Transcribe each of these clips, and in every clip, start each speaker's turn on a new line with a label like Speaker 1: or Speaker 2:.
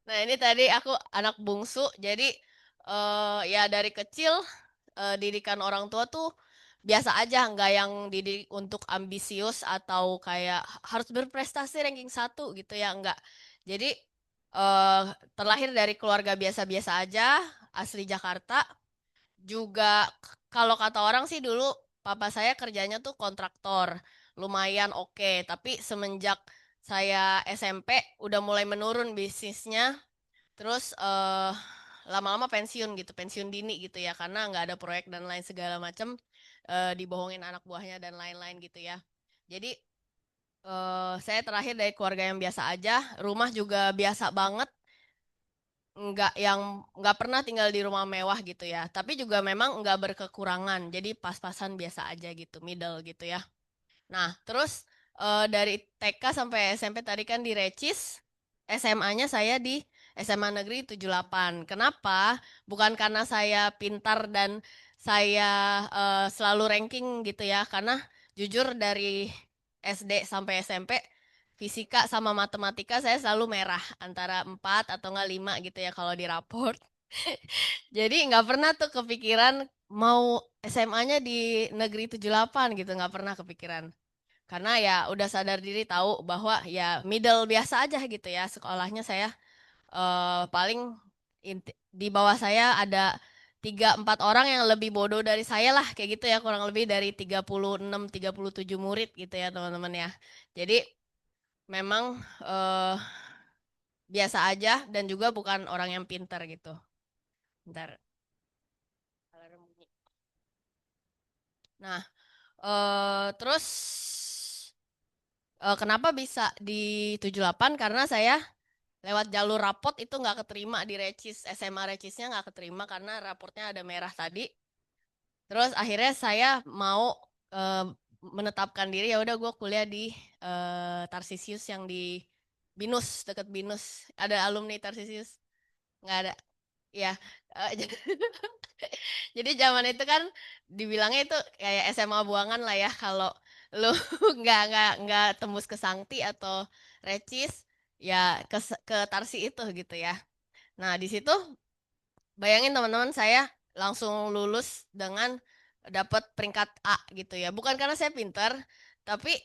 Speaker 1: Nah, ini tadi aku anak bungsu, jadi ya dari kecil didikan orang tua tuh biasa aja, nggak yang didik untuk ambisius atau kayak harus berprestasi ranking satu gitu ya, nggak. Jadi eh terlahir dari keluarga biasa-biasa aja, asli Jakarta. Juga kalau kata orang sih dulu papa saya kerjanya tuh kontraktor, lumayan oke. Tapi semenjak saya SMP udah mulai menurun bisnisnya. Terus lama-lama pensiun gitu, pensiun dini gitu ya, karena nggak ada proyek dan lain segala macam, dibohongin anak buahnya dan lain-lain gitu ya. Jadi saya terakhir dari keluarga yang biasa aja, rumah juga biasa banget, nggak pernah tinggal di rumah mewah gitu ya. Tapi juga memang nggak berkekurangan, jadi pas-pasan biasa aja gitu, middle gitu ya. Nah, terus dari TK sampai SMP tadi kan di Recis, SMA-nya saya di SMA Negeri 78. Kenapa? Bukan karena saya pintar dan saya selalu ranking gitu ya, karena jujur dari SD sampai SMP fisika sama matematika saya selalu merah antara 4 atau enggak 5 gitu ya kalau di raport. Jadi nggak pernah tuh kepikiran mau SMA-nya di Negeri 78 gitu, nggak pernah kepikiran. Karena ya udah sadar diri tahu bahwa ya middle biasa aja gitu ya. Sekolahnya saya paling di bawah saya ada 3-4 orang yang lebih bodoh dari saya lah kayak gitu ya, kurang lebih dari 36-37 murid gitu ya teman-teman ya. Jadi memang eh, biasa aja dan juga bukan orang yang pintar gitu. Bentar. Alarm bunyi. Nah, terus kenapa bisa di 78? Karena saya lewat jalur rapot itu nggak keterima di Recis, SMA Recisnya nggak keterima karena raportnya ada merah tadi. Terus akhirnya saya mau eh, menetapkan diri, ya udah gue kuliah di Tarsisius yang di Binus, deket Binus. Ada alumni Tarsisius? Nggak ada. Ya, jadi zaman itu kan dibilangnya itu kayak SMA buangan lah ya, kalau lu nggak tembus ke Sangti atau Recis, ya ke Tarsi itu gitu ya. Nah, di situ bayangin teman-teman, saya langsung lulus dengan dapat peringkat A gitu ya. Bukan karena saya pintar, tapi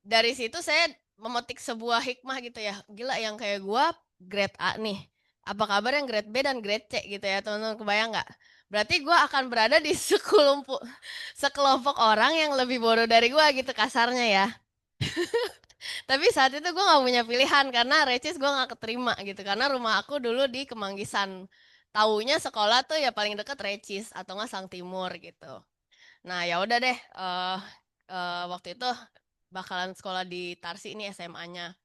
Speaker 1: dari situ saya memetik sebuah hikmah gitu ya. Gila, yang kayak gua grade A nih. Apa kabar yang grade B dan grade C gitu ya, teman-teman, kebayang nggak? Berarti gua akan berada di sekelompok orang yang lebih bodoh dari gua gitu kasarnya ya. Tapi saat itu gue nggak punya pilihan karena Recis gue nggak keterima gitu, karena rumah aku dulu di Kemanggisan. Taunya sekolah tuh ya paling deket Recis atau nggak Sang Timur gitu. Nah, ya udah deh, waktu itu bakalan sekolah di Tarsi ini SMA-nya.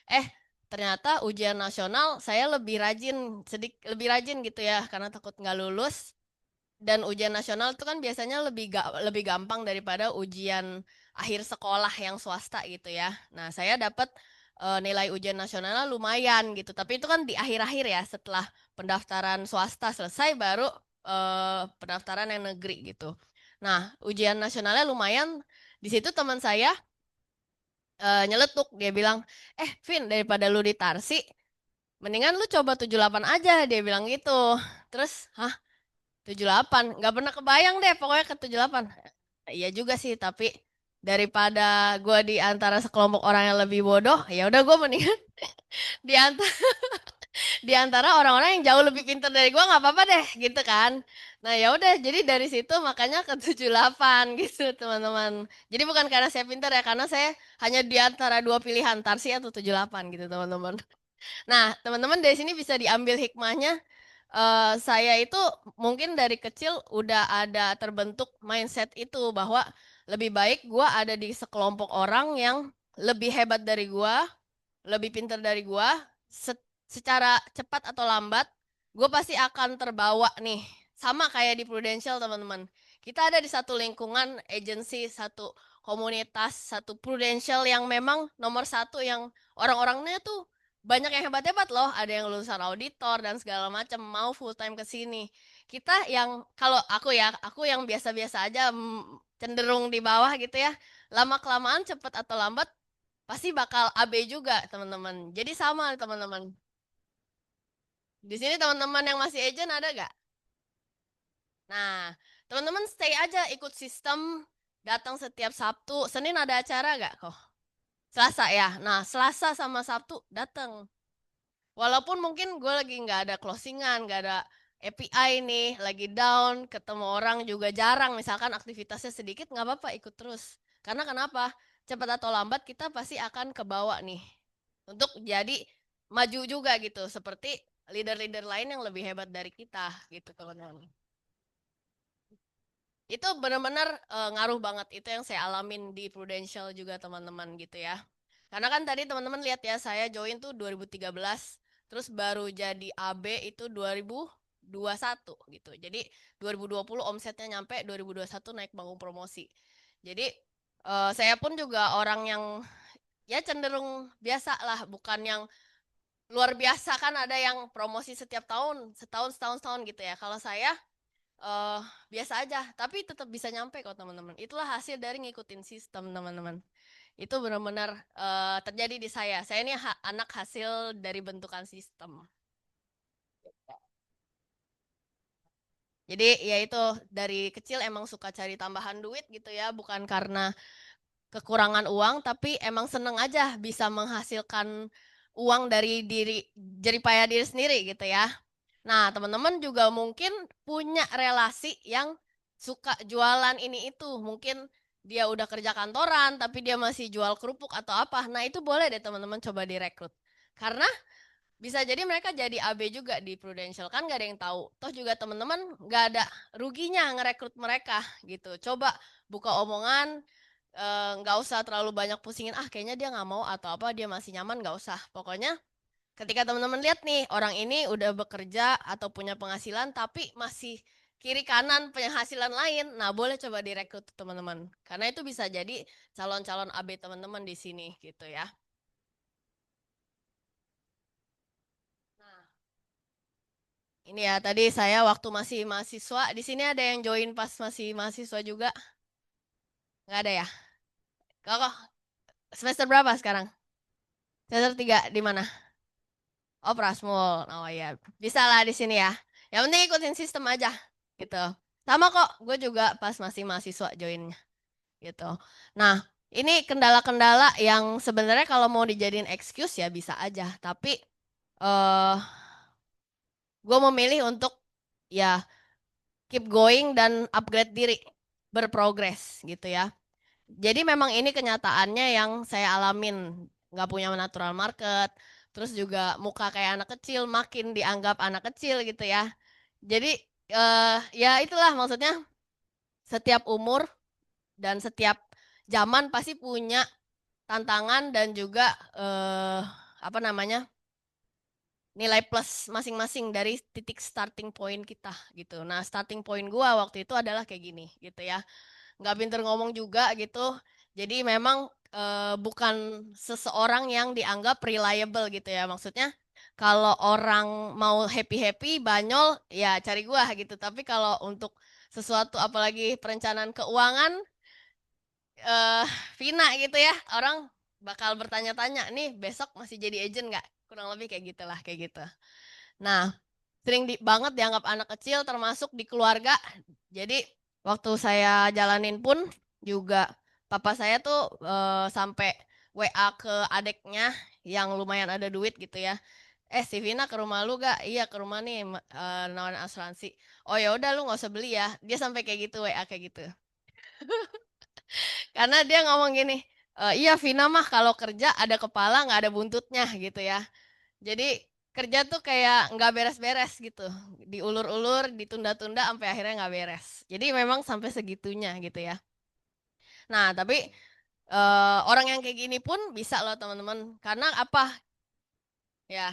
Speaker 1: Eh, ternyata ujian nasional saya lebih rajin, lebih rajin gitu ya, karena takut nggak lulus. Dan ujian nasional itu kan biasanya lebih gampang daripada ujian akhir sekolah yang swasta gitu ya. Nah, saya dapat nilai ujian nasionalnya lumayan gitu. Tapi itu kan di akhir-akhir ya, setelah pendaftaran swasta selesai baru pendaftaran yang negeri gitu. Nah, ujian nasionalnya lumayan. Di situ teman saya nyeletuk, dia bilang, Vin, daripada lu di Tarsi, mendingan lu coba 78 aja, dia bilang gitu. Terus, hah, 78 nggak pernah kebayang deh pokoknya ke 78. Iya juga sih, tapi daripada gue di antara sekelompok orang yang lebih bodoh, ya udah gue mendingan di antara di antara orang-orang yang jauh lebih pintar dari gue, nggak apa-apa deh gitu kan. Nah, ya udah, jadi dari situ makanya ke 78 gitu teman-teman. Jadi bukan karena saya pintar ya, karena saya hanya di antara dua pilihan, Tarsi atau 78 gitu teman-teman. Nah, teman-teman dari sini bisa diambil hikmahnya. Saya itu mungkin dari kecil udah ada terbentuk mindset itu bahwa lebih baik gue ada di sekelompok orang yang lebih hebat dari gue, lebih pintar dari gue, secara cepat atau lambat, gue pasti akan terbawa nih. Sama kayak di Prudential teman-teman. Kita ada di satu lingkungan agensi, satu komunitas, satu Prudential yang memang nomor satu, yang orang-orangnya tuh banyak yang hebat-hebat loh. Ada yang lulusan auditor dan segala macam mau full time ke sini. Kita yang, kalau aku ya, aku yang biasa-biasa aja, cenderung di bawah gitu ya. Lama kelamaan cepet atau lambat pasti bakal AB juga teman-teman. Jadi sama teman-teman. Di sini teman-teman yang masih agent ada gak? Nah, teman-teman stay aja ikut sistem, datang setiap Sabtu. Senin ada acara gak kok? Selasa ya. Nah, Selasa sama Sabtu datang. Walaupun mungkin gue lagi nggak ada closingan, nggak ada API nih, lagi down, ketemu orang juga jarang, misalkan aktivitasnya sedikit, nggak apa-apa ikut terus. Karena kenapa? Cepat atau lambat kita pasti akan kebawa nih. Untuk jadi maju juga gitu, seperti leader-leader lain yang lebih hebat dari kita gitu teman-teman. Itu benar-benar ngaruh banget, itu yang saya alamin di Prudential juga teman-teman gitu ya. Karena kan tadi teman-teman lihat ya, saya join tuh 2013, terus baru jadi AB itu 2021 gitu. Jadi 2020 omsetnya nyampe, 2021 naik panggung promosi. Jadi saya pun juga orang yang ya cenderung biasa lah, bukan yang luar biasa, kan ada yang promosi setiap tahun, setahun, setahun, setahun gitu ya. Kalau saya eh biasa aja, tapi tetap bisa nyampe kok teman-teman. Itulah hasil dari ngikutin sistem teman-teman. Itu benar-benar terjadi di saya. Saya ini anak hasil dari bentukan sistem. Jadi ya itu dari kecil emang suka cari tambahan duit gitu ya, bukan karena kekurangan uang, tapi emang seneng aja bisa menghasilkan uang dari diri, jeripaya diri sendiri gitu ya. Nah, teman-teman juga mungkin punya relasi yang suka jualan ini itu. Mungkin dia udah kerja kantoran, tapi dia masih jual kerupuk atau apa. Nah, itu boleh deh teman-teman coba direkrut. Karena bisa jadi mereka jadi AB juga di Prudential. Kan nggak ada yang tahu. Toh juga teman-teman nggak ada ruginya ngerekrut mereka gitu. Coba buka omongan, nggak usah terlalu banyak pusingin. Ah, kayaknya dia nggak mau atau apa, dia masih nyaman, nggak usah. Pokoknya ketika teman-teman lihat nih, orang ini udah bekerja atau punya penghasilan, tapi masih kiri kanan penghasilan lain, nah boleh coba direkrut teman-teman. Karena itu bisa jadi calon-calon AB teman-teman di sini gitu ya. Nah, ini ya tadi saya waktu masih mahasiswa, di sini ada yang join pas masih mahasiswa juga? Nggak ada ya? Kok semester berapa sekarang? Semester 3 di mana? Oh, Prasmul. Oh iya, bisa lah di sini ya. Yang penting ikutin sistem aja gitu. Sama kok, gue juga pas masih mahasiswa joinnya gitu. Nah, ini kendala-kendala yang sebenarnya kalau mau dijadiin excuse ya bisa aja. Tapi eh gue memilih untuk ya keep going dan upgrade diri, berprogres gitu ya. Jadi memang ini kenyataannya yang saya alamin. Nggak punya natural market, terus juga muka kayak anak kecil, makin dianggap anak kecil gitu ya. Jadi ya itulah maksudnya, setiap umur dan setiap zaman pasti punya tantangan dan juga apa namanya, nilai plus masing-masing dari titik starting point kita gitu. Nah, starting point gua waktu itu adalah kayak gini gitu ya. Nggak pinter ngomong juga gitu. Jadi memang bukan seseorang yang dianggap reliable gitu ya. Maksudnya kalau orang mau happy-happy, banyol, ya cari gua gitu. Tapi kalau untuk sesuatu apalagi perencanaan keuangan, eh Vina gitu ya, orang bakal bertanya-tanya, nih besok masih jadi agent nggak? Kurang lebih kayak gitulah, kayak gitu. Nah, sering banget dianggap anak kecil termasuk di keluarga. Jadi waktu saya jalanin pun juga papa saya tuh sampai WA ke adeknya yang lumayan ada duit gitu ya. Si Vina ke rumah lu gak? Iya ke rumah nih, nawarin asuransi. Oh ya udah lu nggak usah beli ya. Dia sampai kayak gitu WA kayak gitu. Karena dia ngomong gini, iya Vina mah kalau kerja ada kepala nggak ada buntutnya gitu ya. Jadi kerja tuh kayak nggak beres-beres gitu, diulur-ulur, ditunda-tunda sampai akhirnya nggak beres. Jadi memang sampai segitunya gitu ya. Nah tapi orang yang kayak gini pun bisa loh teman-teman. Karena apa? Ya,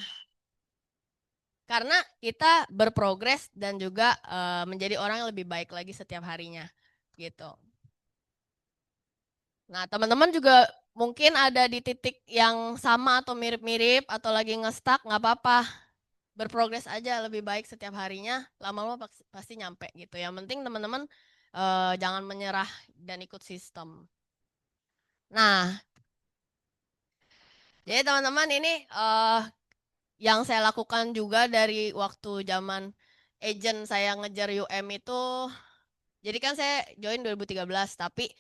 Speaker 1: karena kita berprogres dan juga menjadi orang yang lebih baik lagi setiap harinya gitu. Nah teman-teman juga mungkin ada di titik yang sama atau mirip-mirip atau lagi ngestak, nggak apa-apa, berprogres aja lebih baik setiap harinya, lama-lama pasti nyampe gitu. Yang penting teman-teman jangan menyerah dan ikut sistem. Nah, jadi teman-teman ini yang saya lakukan juga dari waktu zaman agent saya ngejar UM itu, jadi kan saya join 2013, tapi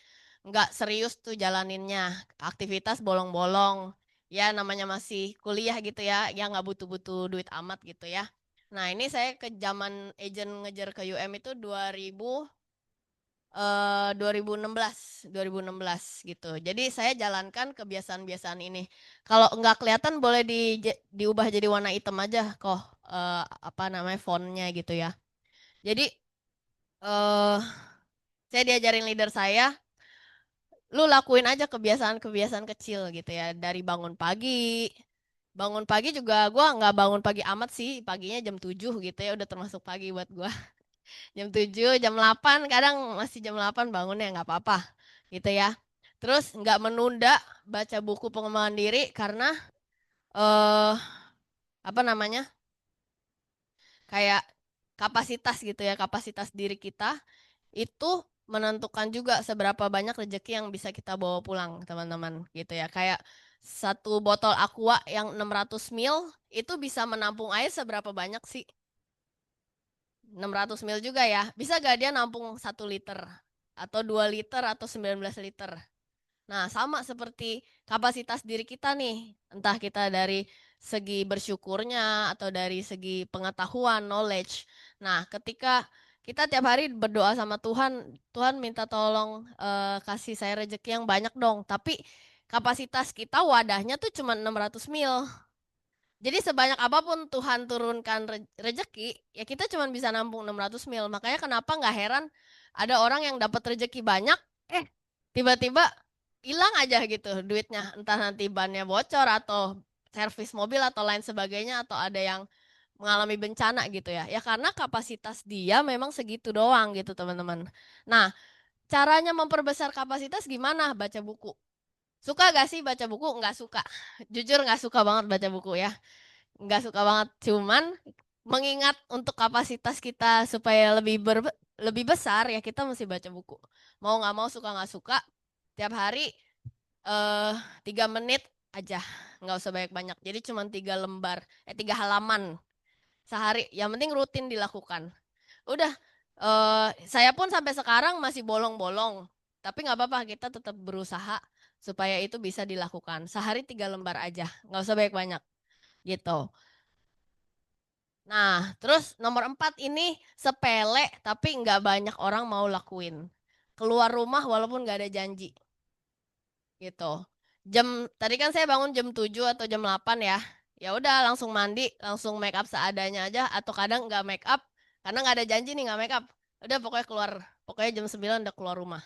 Speaker 1: nggak serius tuh jalaninnya. Aktivitas bolong-bolong. Ya namanya masih kuliah gitu ya, yang nggak butuh-butuh duit amat gitu ya. Nah ini saya ke zaman agent ngejar ke UM itu 2016 gitu. Jadi saya jalankan kebiasaan-kebiasaan ini. Kalau nggak kelihatan boleh diubah jadi warna hitam aja kok, apa namanya fontnya gitu ya. Jadi eh saya diajarin leader saya, lu lakuin aja kebiasaan-kebiasaan kecil gitu ya. Dari bangun pagi. Bangun pagi juga gua nggak bangun pagi amat sih. Paginya jam 7 gitu ya. Udah termasuk pagi buat gua. Jam 7, jam 8, kadang masih jam 8 bangunnya nggak apa-apa gitu ya. Terus nggak menunda baca buku pengembangan diri karena eh apa namanya? Kayak kapasitas gitu ya, kapasitas diri kita itu menentukan juga seberapa banyak rezeki yang bisa kita bawa pulang, teman-teman, gitu ya. Kayak satu botol aqua yang 600 ml itu bisa menampung air seberapa banyak sih? 600 ml juga ya. Bisa gak dia nampung 1 liter? Atau 2 liter atau 19 liter? Nah, sama seperti kapasitas diri kita nih. Entah kita dari segi bersyukurnya atau dari segi pengetahuan, knowledge. Nah, ketika kita tiap hari berdoa sama Tuhan, Tuhan minta tolong kasih saya rezeki yang banyak dong. Tapi kapasitas kita wadahnya tuh cuma 600 mil. Jadi sebanyak apapun Tuhan turunkan rezeki, ya kita cuma bisa nampung 600 mil. Makanya kenapa nggak heran ada orang yang dapat rezeki banyak, eh tiba-tiba hilang aja gitu duitnya. Entah nanti bannya bocor atau servis mobil atau lain sebagainya atau ada yang mengalami bencana gitu ya. Ya karena kapasitas dia memang segitu doang gitu teman-teman. Nah, caranya memperbesar kapasitas gimana? Baca buku. Suka gak sih baca buku? Nggak suka. Jujur nggak suka banget baca buku ya, nggak suka banget, cuman mengingat untuk kapasitas kita supaya lebih besar ya kita mesti baca buku, mau nggak mau, suka nggak suka, tiap hari eh 3 menit aja, nggak usah banyak-banyak, jadi cuma 3 lembar, 3 halaman sehari, yang penting rutin dilakukan. Udah, saya pun sampai sekarang masih bolong-bolong, tapi nggak apa-apa, kita tetap berusaha supaya itu bisa dilakukan sehari 3 lembar aja, nggak usah banyak-banyak gitu. Nah, terus nomor 4 ini sepele tapi nggak banyak orang mau lakuin. Keluar rumah walaupun nggak ada janji gitu. Tadi kan saya bangun jam 7 atau jam 8 ya. Ya udah langsung mandi, langsung make up seadanya aja atau kadang nggak make up karena nggak ada janji nih nggak make up. Udah pokoknya keluar, pokoknya jam 9 udah keluar rumah.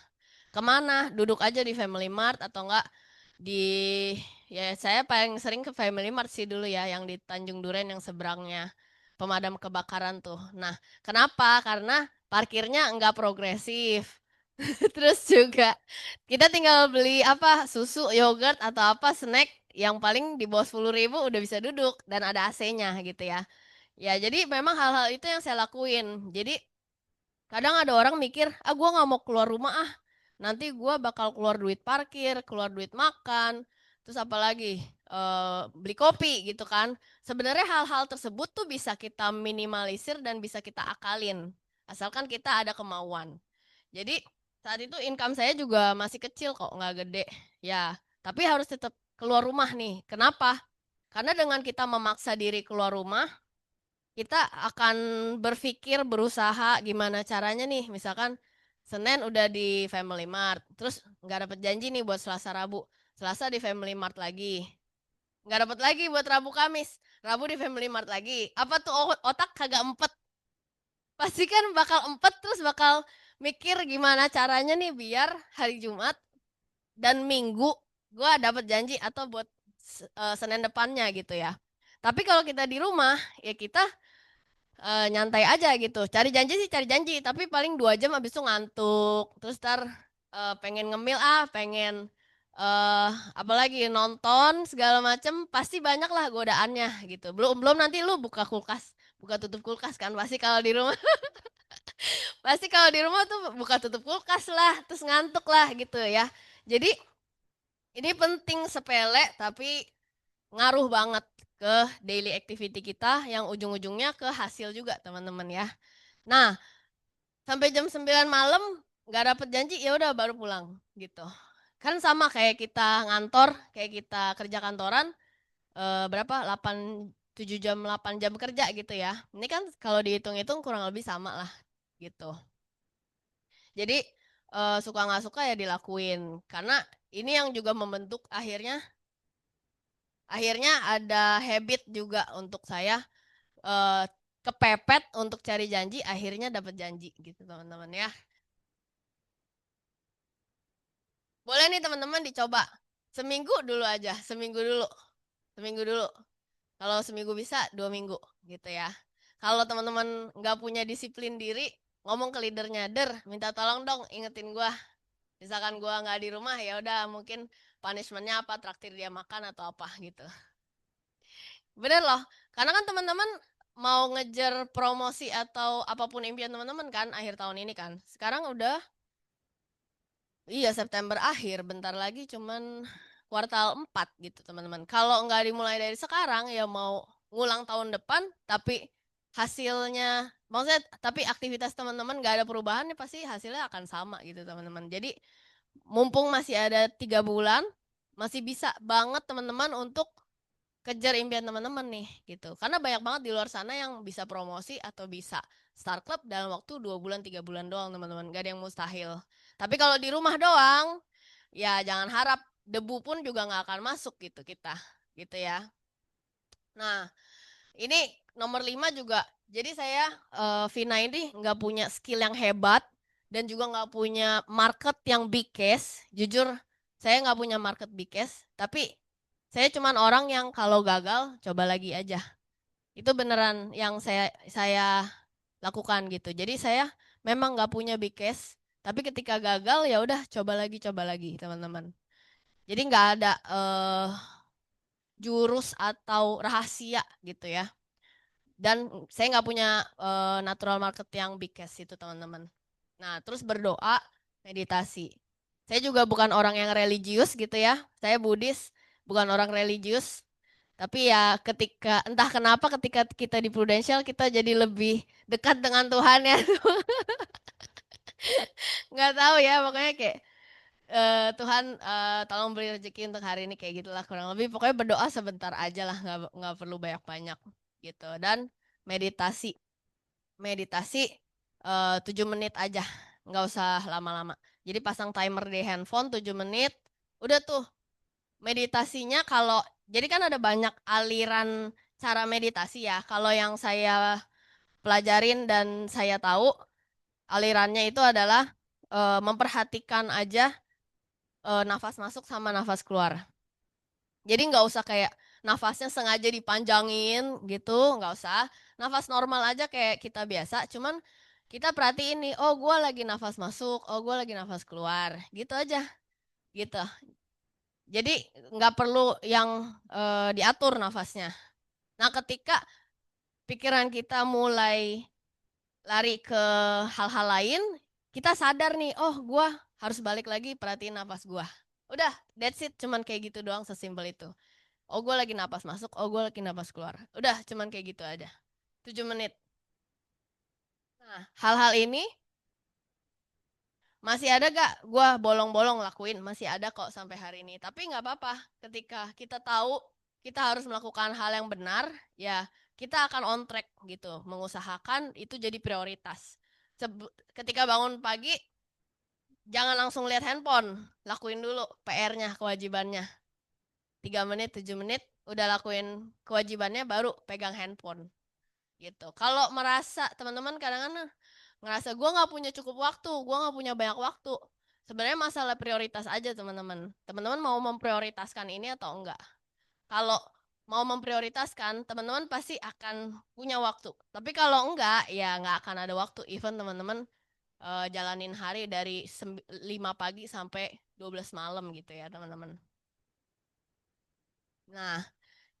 Speaker 1: Kemana? Duduk aja di Family Mart atau enggak di, ya saya paling sering ke Family Mart sih dulu ya, yang di Tanjung Duren yang seberangnya pemadam kebakaran tuh. Nah, kenapa? Karena parkirnya enggak progresif. Terus juga kita tinggal beli apa, susu, yogurt atau apa snack yang paling di bawah 10.000 udah bisa duduk dan ada AC-nya gitu ya. Ya, jadi memang hal-hal itu yang saya lakuin. Jadi kadang ada orang mikir, ah gue nggak mau keluar rumah ah, nanti gue bakal keluar duit parkir, keluar duit makan, terus apalagi beli kopi gitu kan. Sebenarnya hal-hal tersebut tuh bisa kita minimalisir dan bisa kita akalin, asalkan kita ada kemauan. Jadi saat itu income saya juga masih kecil kok, nggak gede. Ya, tapi harus tetap keluar rumah nih. Kenapa? Karena dengan kita memaksa diri keluar rumah, kita akan berpikir, berusaha gimana caranya nih. Misalkan Senin udah di Family Mart, terus nggak dapet janji nih buat Selasa Rabu. Selasa di Family Mart lagi, nggak dapet lagi buat Rabu Kamis. Rabu di Family Mart lagi. Apa tuh otak kagak empet? Pasti kan bakal empet, terus bakal mikir gimana caranya nih biar hari Jumat dan Minggu gue dapet janji atau buat Senin depannya gitu ya. Tapi kalau kita di rumah, ya kita nyantai aja gitu. Cari janji sih cari janji, tapi paling 2 jam abis itu ngantuk. Terus ntar pengen ngemil pengen apalagi nonton segala macem, pasti banyak lah godaannya gitu. Belum belum nanti lu buka kulkas, buka tutup kulkas kan pasti kalau di rumah. Pasti kalau di rumah tuh buka tutup kulkas lah, terus ngantuk lah gitu ya. Jadi ini penting, sepele tapi ngaruh banget. ke daily activity kita yang ujung-ujungnya ke hasil juga teman-teman ya. Nah, sampai jam 9 malam nggak dapet janji ya udah baru pulang gitu. Kan sama kayak kita ngantor, kayak kita kerja kantoran, berapa? 7 jam, 8 jam kerja gitu ya. Ini kan kalau dihitung-hitung kurang lebih sama lah gitu. Jadi suka nggak suka ya dilakuin. Karena ini yang juga membentuk akhirnya ada habit juga untuk saya eh, kepepet untuk cari janji, akhirnya dapat janji gitu teman-teman ya. Boleh nih teman-teman dicoba. Seminggu dulu aja, seminggu dulu. Seminggu dulu. Kalau seminggu bisa, 2 minggu gitu ya. Kalau teman-teman nggak punya disiplin diri, ngomong ke leadernya, Der, minta tolong dong ingetin gua. Misalkan gua nggak di rumah, ya udah mungkin punishmentnya apa, traktir dia makan atau apa gitu. Bener loh, karena kan teman-teman mau ngejar promosi atau apapun impian teman-teman kan akhir tahun ini kan. Sekarang udah, iya September akhir, bentar lagi cuman kuartal 4 gitu teman-teman. Kalau nggak dimulai dari sekarang ya mau ngulang tahun depan, tapi hasilnya, maksudnya tapi aktivitas teman-teman nggak ada perubahan ya pasti hasilnya akan sama gitu teman-teman. Jadi mumpung masih ada 3 bulan, masih bisa banget teman-teman untuk kejar impian teman-teman nih gitu. Karena banyak banget di luar sana yang bisa promosi atau bisa start club dalam waktu 2 bulan 3 bulan doang teman-teman. Gak ada yang mustahil. Tapi kalau di rumah doang, ya jangan harap debu pun juga nggak akan masuk gitu kita, gitu ya. Nah, ini nomor 5 juga. Jadi saya Vina ini nggak punya skill yang hebat dan juga nggak punya market yang big case. Jujur, saya nggak punya market big case. Tapi saya cuman orang yang kalau gagal coba lagi aja. Itu beneran yang saya lakukan gitu. Jadi saya memang nggak punya big case. Tapi ketika gagal ya udah coba lagi teman-teman. Jadi nggak ada jurus atau rahasia gitu ya. Dan saya nggak punya natural market yang big cash itu teman-teman. Nah, terus berdoa, meditasi. Saya juga bukan orang yang religius gitu ya. Saya Buddhis, bukan orang religius. Tapi ya ketika, entah kenapa ketika kita di Prudential, kita jadi lebih dekat dengan Tuhan ya. Nggak tahu ya, pokoknya kayak Tuhan tolong beri rezeki untuk hari ini kayak gitulah kurang lebih. Pokoknya berdoa sebentar aja lah, nggak perlu banyak-banyak gitu. Dan meditasi. Meditasi 7 menit aja, nggak usah lama-lama. Jadi pasang timer di handphone 7 menit, udah tuh meditasinya kalau, jadi kan ada banyak aliran cara meditasi ya. Kalau yang saya pelajarin dan saya tahu, alirannya itu adalah memperhatikan aja nafas masuk sama nafas keluar. Jadi nggak usah kayak nafasnya sengaja dipanjangin gitu, nggak usah. Nafas normal aja kayak kita biasa, cuman kita perhatiin nih, oh gue lagi nafas masuk, oh gue lagi nafas keluar, gitu aja, gitu. Jadi nggak perlu yang diatur nafasnya. Nah ketika pikiran kita mulai lari ke hal-hal lain, kita sadar nih, oh gue harus balik lagi perhatiin nafas gue. Udah, that's it, cuman kayak gitu doang, sesimpel itu. Oh gue lagi napas masuk, oh gue lagi napas keluar. Udah cuman kayak gitu aja. 7 menit. Nah, hal-hal ini masih ada gak? Gue bolong-bolong lakuin, masih ada kok sampai hari ini. Tapi nggak apa-apa. Ketika kita tahu kita harus melakukan hal yang benar, ya kita akan on track gitu. Mengusahakan itu jadi prioritas. Ketika bangun pagi, jangan langsung lihat handphone. Lakuin dulu PR-nya, kewajibannya. 3 menit, 7 menit, udah lakuin kewajibannya, baru pegang handphone. Gitu. Kalau merasa teman-teman kadang-kadang ngerasa gue nggak punya cukup waktu, gue nggak punya banyak waktu. Sebenarnya masalah prioritas aja teman-teman. Teman-teman mau memprioritaskan ini atau enggak? Kalau mau memprioritaskan, teman-teman pasti akan punya waktu. Tapi kalau enggak, ya nggak akan ada waktu. Even teman-teman jalanin hari dari 5 pagi sampai 12 malam gitu ya teman-teman. Nah,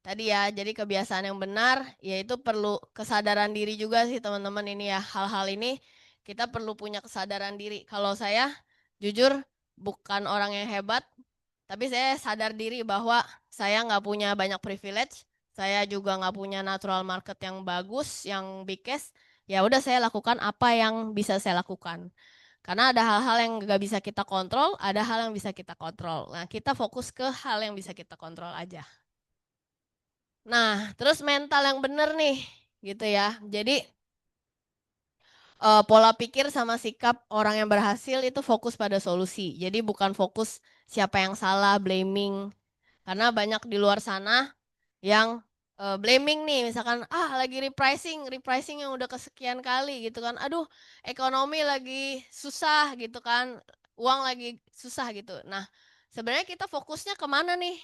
Speaker 1: tadi ya, jadi kebiasaan yang benar, yaitu perlu kesadaran diri juga sih teman-teman ini ya. Hal-hal ini kita perlu punya kesadaran diri. Kalau saya, jujur, bukan orang yang hebat, tapi saya sadar diri bahwa saya nggak punya banyak privilege. saya juga nggak punya natural market yang bagus, yang big cash, ya udah saya lakukan apa yang bisa saya lakukan. Karena ada hal-hal yang nggak bisa kita kontrol, ada hal yang bisa kita kontrol. Nah, kita fokus ke hal yang bisa kita kontrol aja. Nah, terus mental yang bener nih, gitu ya. Jadi pola pikir sama sikap orang yang berhasil itu fokus pada solusi. Jadi bukan fokus siapa yang salah, blaming. Karena banyak di luar sana yang blaming nih, misalkan lagi repricing, repricing yang udah kesekian kali gitu kan. Aduh, ekonomi lagi susah gitu kan. Uang lagi susah gitu. Nah, sebenarnya kita fokusnya kemana nih?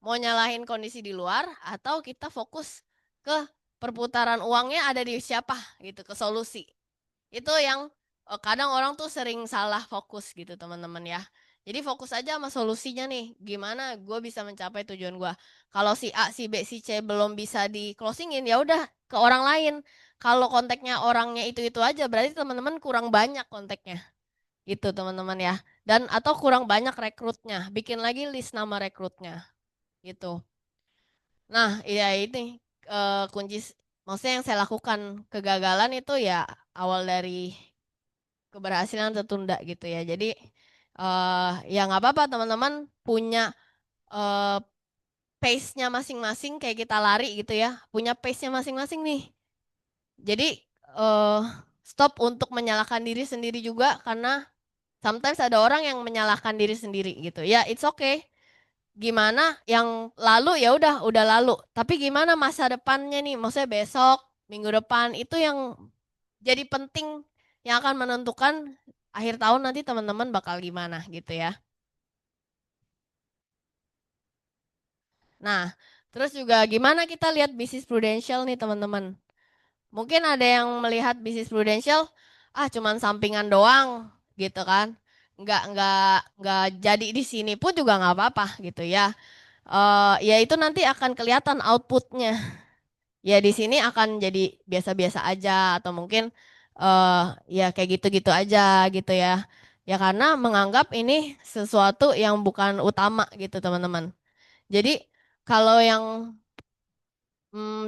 Speaker 1: Mau nyalahin kondisi di luar atau kita fokus ke perputaran uangnya ada di siapa gitu, ke solusi. Itu yang kadang orang tuh sering salah fokus gitu teman-teman ya. Jadi fokus aja sama solusinya nih. Gimana gue bisa mencapai tujuan gue. Kalau si A, si B, si C belum bisa di closingin ya udah ke orang lain. Kalau kontaknya orangnya itu aja berarti teman-teman kurang banyak kontaknya. Gitu teman-teman ya. Dan atau kurang banyak rekrutnya. Bikin lagi list nama rekrutnya. Gitu. Nah, iya ini kunci maksudnya yang saya lakukan kegagalan itu ya awal dari keberhasilan tertunda gitu ya. Jadi ya nggak apa-apa teman-teman punya eh, pace-nya masing-masing kayak kita lari gitu ya. Punya pace-nya masing-masing nih. Jadi eh stop untuk menyalahkan diri sendiri juga karena sometimes ada orang yang menyalahkan diri sendiri gitu. Ya, it's okay. Gimana yang lalu ya udah lalu. Tapi gimana masa depannya nih? Maksudnya besok, minggu depan itu yang jadi penting yang akan menentukan akhir tahun nanti teman-teman bakal gimana gitu ya. Nah, terus juga gimana kita lihat bisnis prudential nih teman-teman. Mungkin ada yang melihat bisnis prudential, cuman sampingan doang gitu kan. Nggak jadi di sini pun juga nggak apa-apa gitu ya. Ya itu nanti akan kelihatan outputnya. Ya di sini akan jadi biasa-biasa aja atau mungkin ya kayak gitu-gitu aja gitu ya. Ya karena menganggap ini sesuatu yang bukan utama gitu teman-teman. Jadi kalau yang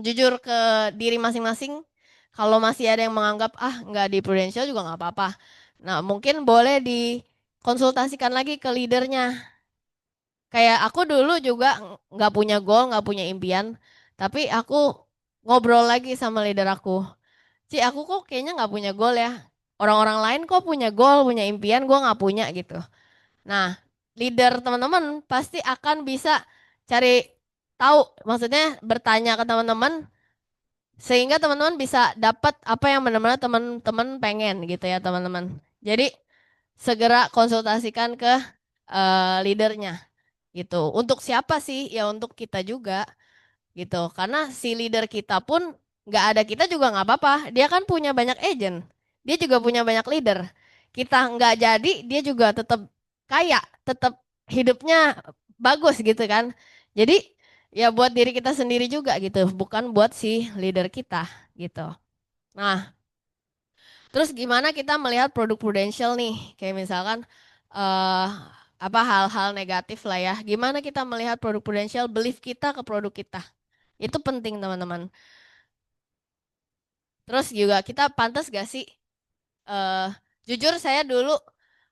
Speaker 1: jujur ke diri masing-masing, kalau masih ada yang menganggap nggak di Prudential juga nggak apa-apa. Nah mungkin boleh dikonsultasikan lagi ke leadernya. Kayak aku dulu juga nggak punya goal, nggak punya impian, tapi aku ngobrol lagi sama leader aku. Aku kok kayaknya nggak punya goal ya. Orang-orang lain kok punya goal, punya impian, gue nggak punya gitu. Nah, leader teman-teman pasti akan bisa cari tahu, maksudnya bertanya ke teman-teman sehingga teman-teman bisa dapat apa yang benar-benar teman-teman pengen gitu ya teman-teman. Jadi segera konsultasikan ke leadernya gitu. Untuk siapa sih? Ya untuk kita juga gitu. Karena si leader kita pun nggak ada kita juga nggak apa-apa. Dia kan punya banyak agent. Dia juga punya banyak leader. Kita nggak jadi, dia juga tetap kaya, tetap hidupnya bagus gitu kan. Jadi ya buat diri kita sendiri juga gitu, bukan buat si leader kita gitu. Nah, terus gimana kita melihat produk prudential nih? Kayak misalkan eh apa hal-hal negatif lah ya. Gimana kita melihat produk prudential, belief kita ke produk kita. Itu penting teman-teman. Terus juga kita pantas gak sih? eh Jujur saya dulu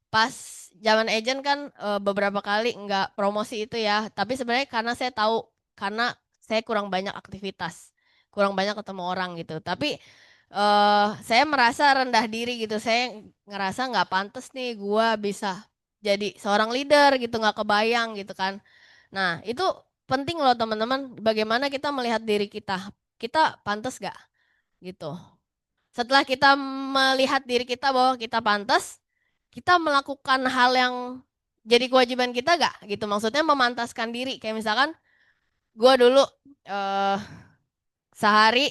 Speaker 1: pas zaman agent kan beberapa kali nggak promosi itu ya. Tapi sebenarnya karena saya tahu karena saya kurang banyak aktivitas, kurang banyak ketemu orang gitu. Tapi saya merasa rendah diri gitu. Saya ngerasa nggak pantas nih gua bisa jadi seorang leader gitu, nggak kebayang gitu kan. Nah itu penting loh teman-teman. Bagaimana kita melihat diri kita? Kita pantas gak gitu. Setelah kita melihat diri kita bahwa kita pantas, kita melakukan hal yang jadi kewajiban kita gak gitu. Maksudnya memantaskan diri. Kayak misalkan gue dulu eh, sehari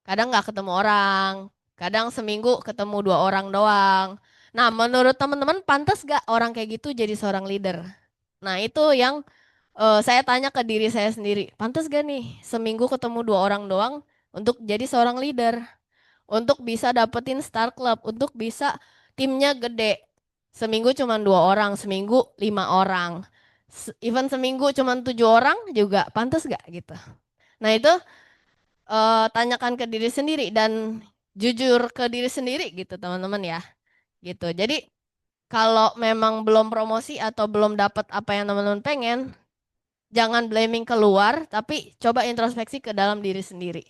Speaker 1: kadang nggak ketemu orang, kadang seminggu ketemu 2 orang doang. Nah, menurut teman-teman pantas gak orang kayak gitu jadi seorang leader? Nah, itu yang saya tanya ke diri saya sendiri. Pantas gak nih seminggu ketemu 2 orang doang untuk jadi seorang leader? Untuk bisa dapetin Star Club, untuk bisa timnya gede. Seminggu cuma 2 orang, seminggu 5 orang. Even seminggu cuma 7 orang juga pantas gak gitu. Nah itu tanyakan ke diri sendiri dan jujur ke diri sendiri gitu teman-teman ya. Gitu. Jadi kalau memang belum promosi atau belum dapat apa yang teman-teman pengen, jangan blaming keluar, tapi coba introspeksi ke dalam diri sendiri.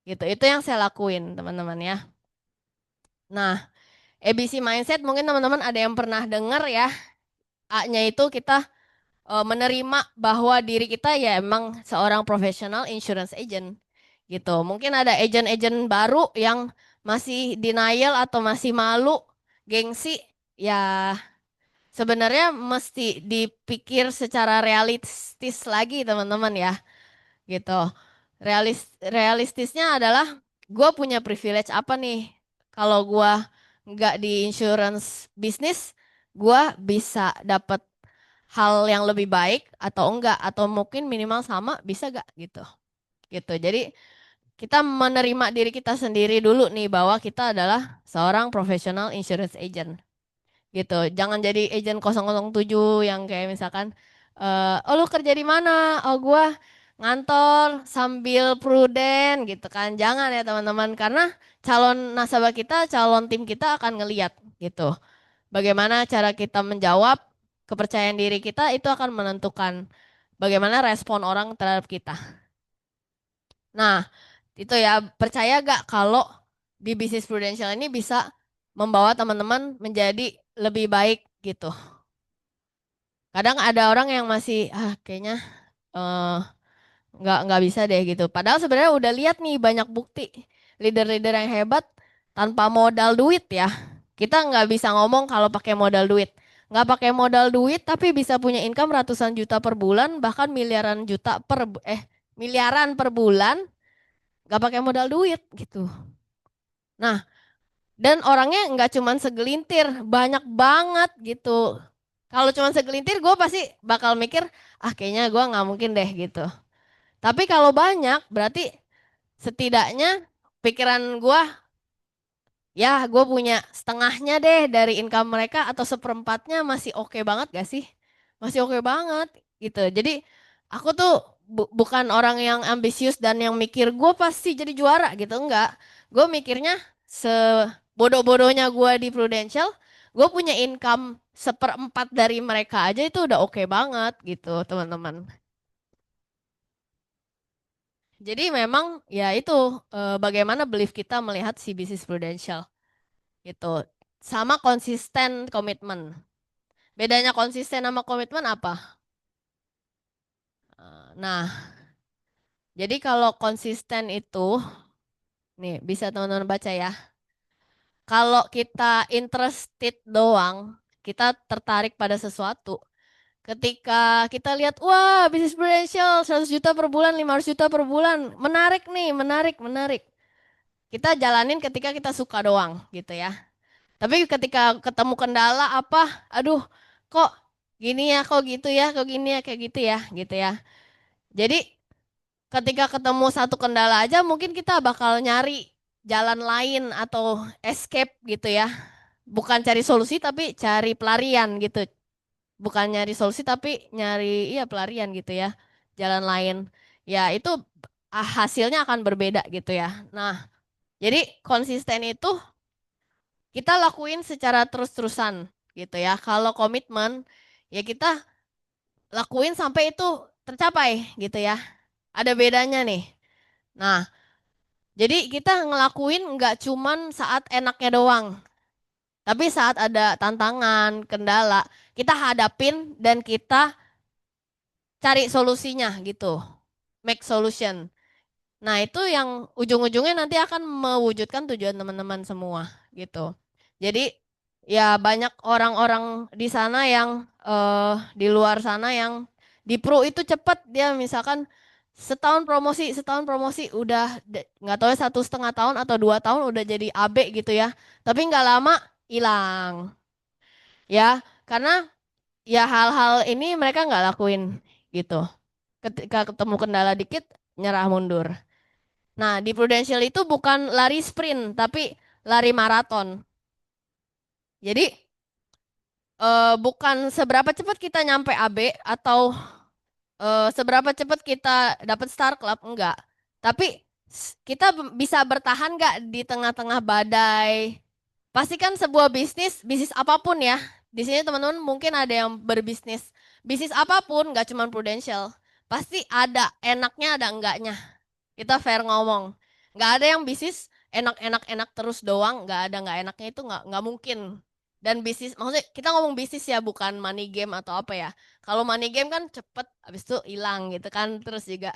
Speaker 1: Gitu. Itu yang saya lakuin teman-teman ya. Nah, ABC Mindset mungkin teman-teman ada yang pernah dengar ya. A-nya itu kita menerima bahwa diri kita ya emang seorang professional insurance agent gitu. Mungkin ada agent-agent baru yang masih denial atau masih malu, gengsi, ya sebenarnya mesti dipikir secara realistis lagi teman-teman ya, gitu. Realistisnya adalah gue punya privilege apa nih? Kalau gue nggak di insurance bisnis, gue bisa dapat hal yang lebih baik atau enggak atau mungkin minimal sama bisa gak gitu gitu. Jadi kita menerima diri kita sendiri dulu nih bahwa kita adalah seorang professional insurance agent gitu. Jangan jadi agent 007 yang kayak misalkan oh lu kerja di mana? Oh gua ngantor sambil pruden gitu kan. Jangan ya teman-teman karena calon nasabah kita, calon tim kita akan ngeliat gitu. Bagaimana cara kita menjawab, kepercayaan diri kita itu akan menentukan bagaimana respon orang terhadap kita. Nah, itu ya percaya gak kalau di bisnis prudential ini bisa membawa teman-teman menjadi lebih baik gitu. Kadang ada orang yang masih kayaknya eh, nggak bisa deh gitu. Padahal sebenarnya udah lihat nih banyak bukti leader-leader yang hebat tanpa modal duit ya. Kita nggak bisa ngomong kalau pakai modal duit. Nggak pakai modal duit tapi bisa punya income ratusan juta per bulan bahkan miliaran per bulan nggak pakai modal duit gitu. Nah, dan orangnya nggak cuman segelintir, banyak banget gitu. Kalau cuman segelintir gue pasti bakal mikir, kayaknya gue nggak mungkin deh gitu. Tapi kalau banyak berarti setidaknya pikiran gue ya gue punya setengahnya deh dari income mereka atau seperempatnya masih oke banget gak sih? Masih oke banget gitu. Jadi aku tuh bukan orang yang ambisius dan yang mikir gue pasti jadi juara gitu. Enggak. Gue mikirnya sebodoh-bodohnya gue di Prudential, gue punya income seperempat dari mereka aja itu udah oke banget gitu teman-teman. Jadi memang ya itu bagaimana belief kita melihat si bisnis Prudential gitu. Sama konsisten komitmen. Bedanya konsisten sama komitmen apa? Nah, jadi kalau konsisten itu, nih bisa teman-teman baca ya. Kalau kita interested doang, kita tertarik pada sesuatu. Ketika kita lihat, wah bisnis potential 100 juta per bulan, 500 juta per bulan, menarik nih, menarik, menarik. Kita jalanin ketika kita suka doang gitu ya. Tapi ketika ketemu kendala apa, aduh kok gini ya, kok gitu ya, kok gini ya, kayak gitu ya, gitu ya. Jadi ketika ketemu satu kendala aja mungkin kita bakal nyari jalan lain atau escape gitu ya. Bukan cari solusi tapi cari pelarian gitu. Bukan nyari solusi tapi nyari iya pelarian gitu ya. Jalan lain. Ya itu hasilnya akan berbeda gitu ya. Nah, jadi konsisten itu kita lakuin secara terus-terusan gitu ya. Kalau komitmen ya kita lakuin sampai itu tercapai gitu ya. Ada bedanya nih. Nah, jadi kita ngelakuin nggak cuman saat enaknya doang, tapi saat ada tantangan, kendala, kita hadapin dan kita cari solusinya gitu. Make solution. Nah, itu yang ujung-ujungnya nanti akan mewujudkan tujuan teman-teman semua gitu. Jadi ya banyak orang-orang di sana yang di luar sana yang di pro itu cepat dia misalkan setahun promosi udah nggak tahu ya 1,5 tahun atau 2 tahun udah jadi AB gitu ya. Tapi nggak lama hilang ya karena ya hal-hal ini mereka nggak lakuin gitu. Ketika ketemu kendala dikit nyerah mundur. Nah, di Prudential itu bukan lari sprint, tapi lari maraton. Jadi, bukan seberapa cepat kita nyampe AB atau seberapa cepat kita dapat Star Club enggak. Tapi kita bisa bertahan nggak di tengah-tengah badai? Pastikan sebuah bisnis, bisnis apapun ya. Di sini teman-teman mungkin ada yang berbisnis, bisnis apapun, nggak cuma Prudential. Pasti ada enaknya, ada enggaknya. Kita fair ngomong. Nggak ada yang bisnis enak-enak-enak terus doang, nggak ada nggak enaknya itu nggak mungkin. Dan bisnis, maksudnya kita ngomong bisnis ya, bukan money game atau apa ya. Kalau money game kan cepet, habis itu hilang gitu kan. Terus juga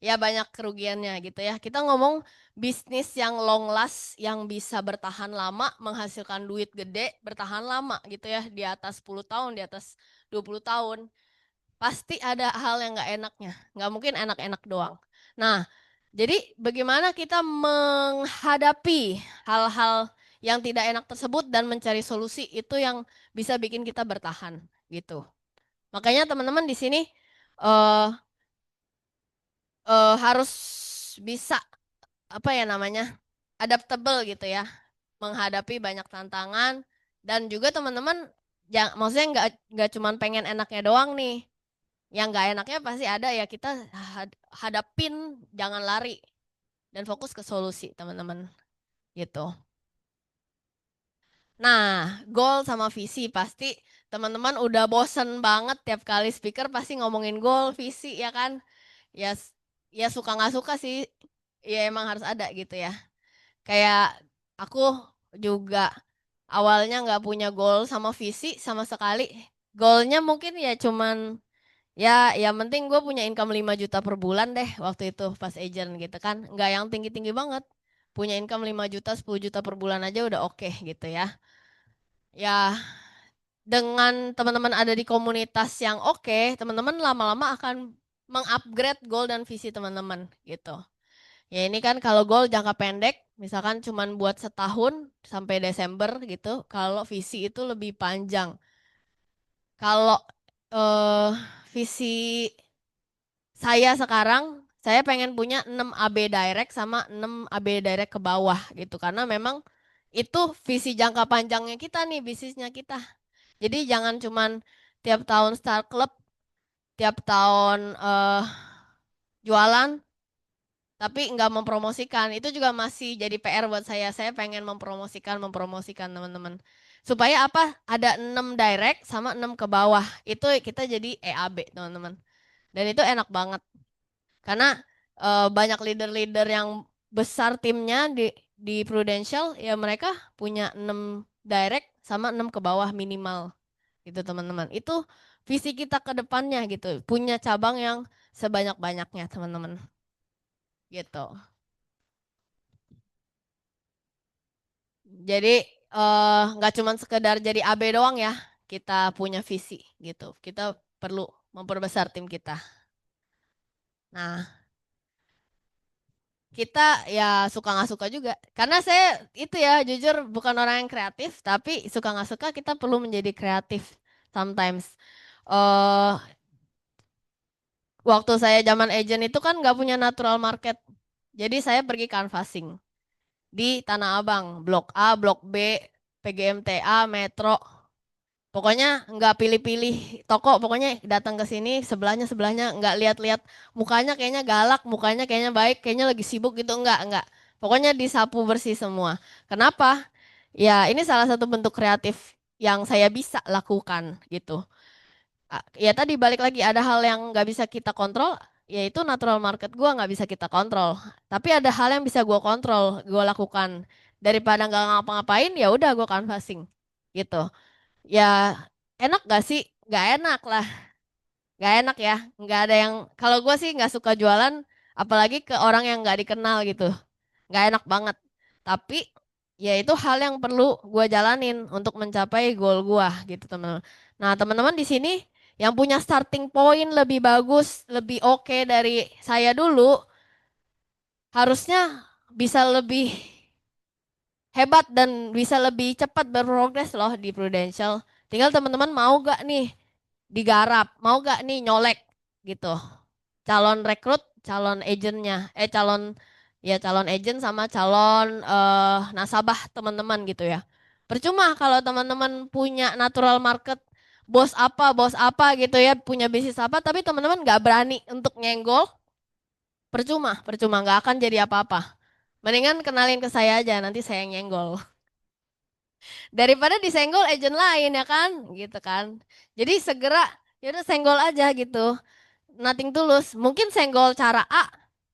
Speaker 1: ya banyak kerugiannya gitu ya. Kita ngomong bisnis yang long last, yang bisa bertahan lama, menghasilkan duit gede, bertahan lama gitu ya. Di atas 10 tahun, di atas 20 tahun. Pasti ada hal yang nggak enaknya. Nggak mungkin enak-enak doang. Nah, jadi bagaimana kita menghadapi hal-hal yang tidak enak tersebut dan mencari solusi itu yang bisa bikin kita bertahan gitu. Makanya teman-teman di sini eh harus bisa apa ya namanya adaptable gitu ya, menghadapi banyak tantangan dan juga teman-teman maksudnya nggak cuman pengen enaknya doang nih. Yang nggak enaknya pasti ada ya, kita hadapin, jangan lari dan fokus ke solusi teman-teman gitu. Nah, goal sama visi pasti teman-teman udah bosen banget tiap kali speaker pasti ngomongin goal, visi ya kan? Ya, ya suka nggak suka sih, ya emang harus ada gitu ya. Kayak aku juga awalnya nggak punya goal sama visi sama sekali. Goalnya mungkin ya cuman ya yang penting gue punya income 5 juta per bulan deh waktu itu pas agent gitu kan. Nggak yang tinggi-tinggi banget. Punya income 5 juta, 10 juta per bulan aja udah oke gitu ya. Ya, dengan teman-teman ada di komunitas yang oke, teman-teman lama-lama akan mengupgrade goal dan visi teman-teman gitu. Ya ini kan kalau goal jangka pendek, misalkan cuman buat setahun sampai Desember gitu. Kalau visi itu lebih panjang. Kalau eh, visi saya sekarang, saya pengen punya 6 AB direct sama 6 AB direct ke bawah gitu. Karena memang itu visi jangka panjangnya kita nih, bisnisnya kita. Jadi jangan cuman tiap tahun start club, tiap tahun jualan, tapi nggak mempromosikan. Itu juga masih jadi PR buat saya. Saya pengen mempromosikan teman-teman. Supaya apa? Ada 6 direct sama 6 ke bawah. Itu kita jadi EAB teman-teman. Dan itu enak banget. Karena banyak leader-leader yang besar timnya di Prudential, ya mereka punya 6 direct sama 6 ke bawah minimal gitu teman-teman. Itu visi kita ke depannya gitu. Punya cabang yang sebanyak-banyaknya teman-teman. Gitu. Jadi nggak cuma sekedar jadi AB doang ya. Kita punya visi gitu. Kita perlu memperbesar tim kita. Nah, kita ya suka nggak suka juga. Karena saya itu ya jujur bukan orang yang kreatif, tapi suka nggak suka kita perlu menjadi kreatif sometimes. eh Waktu saya zaman agent itu kan nggak punya natural market. Jadi saya pergi canvassing di Tanah Abang, Blok A, Blok B, PGMTA, Metro. Pokoknya nggak pilih-pilih toko, pokoknya datang ke sini sebelahnya nggak lihat-lihat mukanya kayaknya galak, mukanya kayaknya baik, kayaknya lagi sibuk gitu nggak. Pokoknya disapu bersih semua. Kenapa? Ya ini salah satu bentuk kreatif yang saya bisa lakukan gitu. Ya tadi balik lagi ada hal yang nggak bisa kita kontrol, yaitu natural market gua nggak bisa kita kontrol. Tapi ada hal yang bisa gua kontrol, gua lakukan. Daripada nggak ngapa-ngapain, ya udah gua canvassing gitu. Ya enak gak sih? Gak enak lah, gak enak ya. Nggak ada yang, kalau gue sih nggak suka jualan, apalagi ke orang yang nggak dikenal gitu. Nggak enak banget. Tapi ya itu hal yang perlu gue jalanin untuk mencapai goal gue gitu teman-teman. Nah teman-teman di sini yang punya starting point lebih bagus, lebih oke dari saya dulu, harusnya bisa lebih hebat dan bisa lebih cepat berprogres loh di Prudential. Tinggal teman-teman mau gak nih digarap, mau gak nih nyolek gitu. Calon rekrut, calon agentnya, calon agent sama calon nasabah teman-teman gitu ya. Percuma kalau teman-teman punya natural market, bos apa gitu ya, punya bisnis apa, tapi teman-teman nggak berani untuk nyenggol, percuma, percuma nggak akan jadi apa-apa. Mendingan kenalin ke saya aja, nanti saya yang nyenggol. Daripada disenggol agent lain ya kan, gitu kan. Jadi segera, ya udah senggol aja gitu. Nothing tulus. Mungkin senggol cara A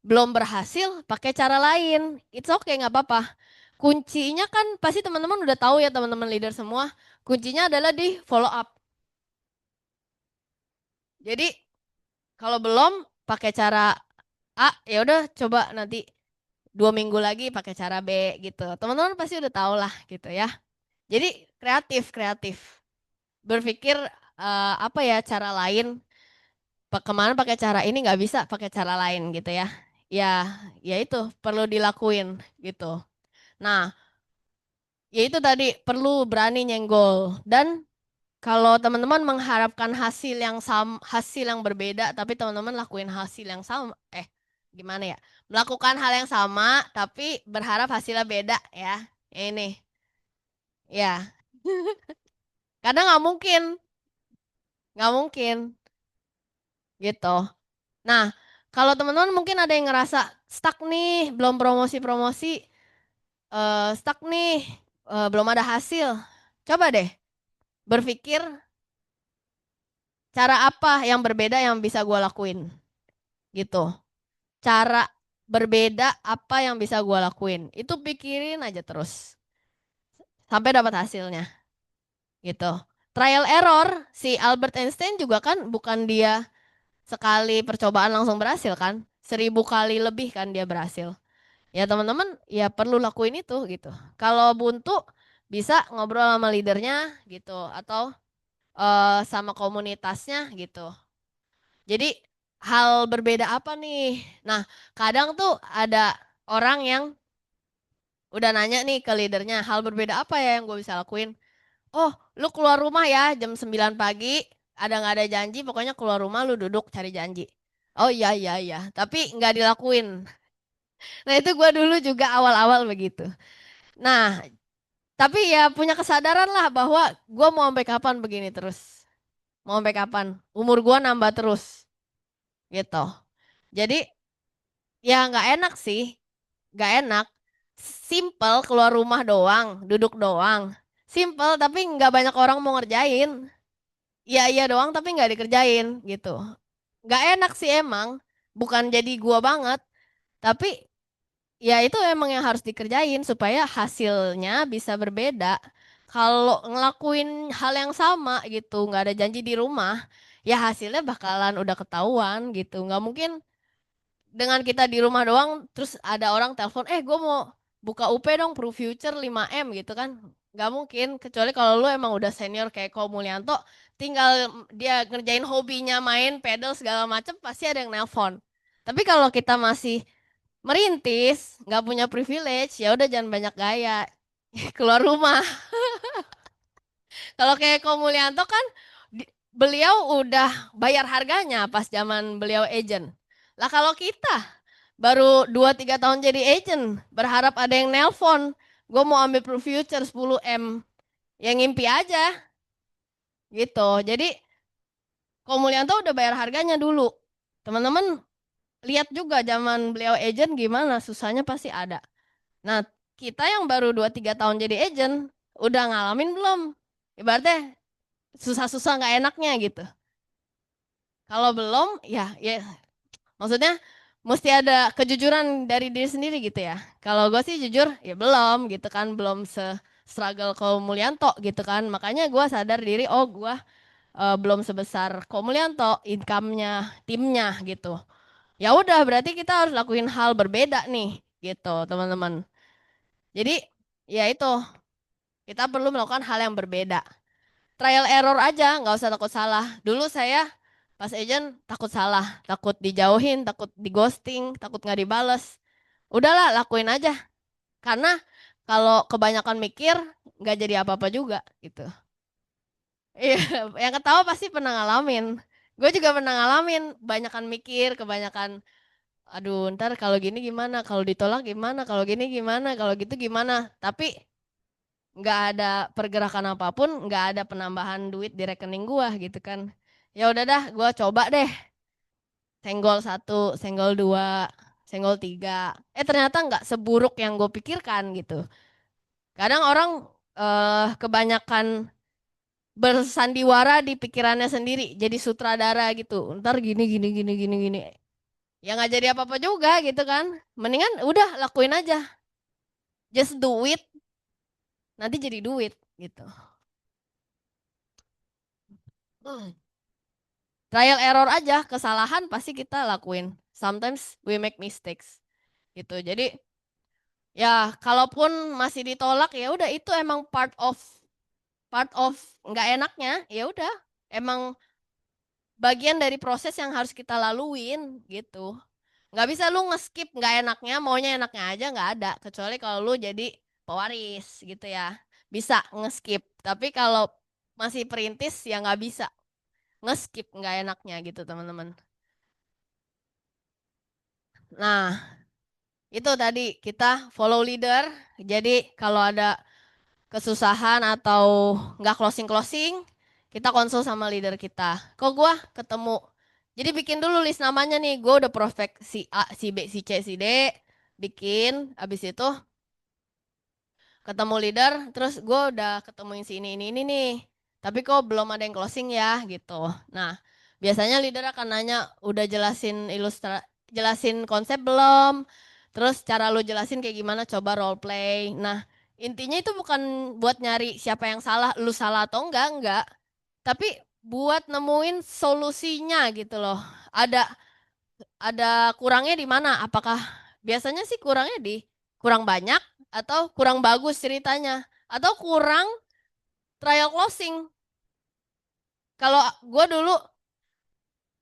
Speaker 1: belum berhasil, pakai cara lain. It's okay, nggak apa-apa. Kuncinya kan pasti teman-teman udah tahu ya teman-teman leader semua. Kuncinya adalah di follow up. Jadi kalau belum pakai cara A, ya udah coba nanti 2 minggu lagi pakai cara B gitu. Teman-teman pasti udah tahu lah gitu ya. Jadi kreatif, kreatif. Berpikir apa ya cara lain. Kemana pakai cara ini nggak bisa pakai cara lain gitu ya. Ya, ya itu perlu dilakuin gitu. Nah, ya itu tadi perlu berani nyenggol dan kalau teman-teman mengharapkan hasil yang sama, hasil yang berbeda, tapi teman-teman lakuin hasil yang sama, gimana ya? Melakukan hal yang sama, tapi berharap hasilnya beda ya. Ini, ya, karena nggak mungkin gitu. Nah, kalau teman-teman mungkin ada yang ngerasa stuck nih, belum promosi-promosi, stuck nih, belum ada hasil. Coba deh berpikir cara apa yang berbeda yang bisa gue lakuin, gitu. Cara berbeda apa yang bisa gue lakuin. Itu pikirin aja terus sampai dapat hasilnya gitu. Trial error, si Albert Einstein juga kan bukan dia sekali percobaan langsung berhasil kan. 1000 kali lebih kan dia berhasil. Ya teman-teman ya perlu lakuin itu gitu. Kalau buntu bisa ngobrol sama leadernya gitu atau sama komunitasnya gitu. Jadi hal berbeda apa nih? Nah, kadang tuh ada orang yang udah nanya nih ke leadernya, hal berbeda apa ya yang gue bisa lakuin? Oh, lu keluar rumah ya jam 9 pagi, ada nggak ada janji, pokoknya keluar rumah lu duduk cari janji. Oh iya iya iya, tapi nggak dilakuin. Nah itu gue dulu juga awal-awal begitu. Nah, tapi ya punya kesadaran lah bahwa gue mau sampai kapan begini terus. Mau sampai kapan? Umur gue nambah terus gitu. Jadi ya nggak enak sih, nggak enak. Simple keluar rumah doang, duduk doang. Simple tapi nggak banyak orang mau ngerjain. Iya iya doang tapi nggak dikerjain gitu. Nggak enak sih emang. Bukan jadi gua banget. Tapi ya itu emang yang harus dikerjain supaya hasilnya bisa berbeda. Kalau ngelakuin hal yang sama gitu, nggak ada janji di rumah, ya hasilnya bakalan udah ketahuan gitu. Nggak mungkin dengan kita di rumah doang terus ada orang telepon gue mau buka UP dong Pro Future 5M gitu kan nggak mungkin kecuali kalau lu emang udah senior kayak Ko Mulyanto tinggal dia ngerjain hobinya main pedal segala macem pasti ada yang nelpon tapi kalau kita masih merintis nggak punya privilege ya udah jangan banyak gaya keluar rumah kalau kayak Ko Mulyanto kan beliau udah bayar harganya pas zaman beliau agent lah kalau kita baru 2-3 tahun jadi agent, berharap ada yang nelpon. Gue mau ambil Pro Future 10M. Yang ngimpi aja gitu. Jadi Komulyanto udah bayar harganya dulu. Teman-teman lihat juga zaman beliau agent gimana, susahnya pasti ada. Nah, kita yang baru 2-3 tahun jadi agent, udah ngalamin belum? Ibaratnya susah-susah nggak enaknya gitu. Kalau belum, ya maksudnya mesti ada kejujuran dari diri sendiri gitu ya. Kalau gue sih jujur ya belum gitu kan, belum struggle Ko Mulyanto gitu kan. Makanya gue sadar diri, oh gue belum sebesar Ko Mulyanto, income-nya, timnya gitu. Ya udah berarti kita harus lakuin hal berbeda nih gitu teman-teman. Jadi ya itu kita perlu melakukan hal yang berbeda. Trial error aja, nggak usah takut salah. Dulu saya pas agent takut salah, takut dijauhin, takut di ghosting, takut nggak dibales. Udahlah, lakuin aja. Karena kalau kebanyakan mikir, nggak jadi apa-apa juga gitu. Iya, yang ketawa pasti pernah ngalamin. Gue juga pernah ngalamin, banyakan mikir, kebanyakan, aduh ntar kalau gini gimana, kalau ditolak gimana, kalau gini gimana, kalau gitu gimana. Tapi nggak ada pergerakan apapun, nggak ada penambahan duit di rekening gua gitu kan. Ya udah dah, gua coba deh. Senggol satu, senggol dua, senggol tiga. Ternyata nggak seburuk yang gue pikirkan gitu. Kadang orang kebanyakan bersandiwara di pikirannya sendiri, jadi sutradara gitu. Ntar gini gini gini gini gini. Ya nggak jadi apa-apa juga gitu kan. Mendingan udah lakuin aja. Just do it, nanti jadi duit gitu. Hmm. Trial error aja, kesalahan pasti kita lakuin. Sometimes we make mistakes gitu. Jadi ya kalaupun masih ditolak ya udah itu emang part of nggak enaknya, ya udah emang bagian dari proses yang harus kita laluin gitu. Nggak bisa lu ngeskip nggak enaknya, maunya enaknya aja nggak ada. Kecuali kalau lu jadi pewaris gitu ya. Bisa ngeskip. Tapi kalau masih perintis ya nggak bisa ngeskip nggak enaknya gitu teman-teman. Nah, itu tadi kita follow leader. Jadi kalau ada kesusahan atau nggak closing-closing, kita konsul sama leader kita. Kok gua ketemu. Jadi bikin dulu list namanya nih. Gue udah prospek si A, si B, si C, si D. Bikin. Habis itu ketemu leader, terus gue udah ketemuin si ini nih. Tapi kok belum ada yang closing ya gitu. Nah, biasanya leader akan nanya, udah jelasin konsep belum? Terus cara lu jelasin kayak gimana? Coba role play. Nah, intinya itu bukan buat nyari siapa yang salah, lu salah atau enggak. Tapi buat nemuin solusinya gitu loh. Ada kurangnya di mana? Apakah biasanya sih kurangnya di kurang banyak atau kurang bagus ceritanya atau kurang trial closing. Kalau gue dulu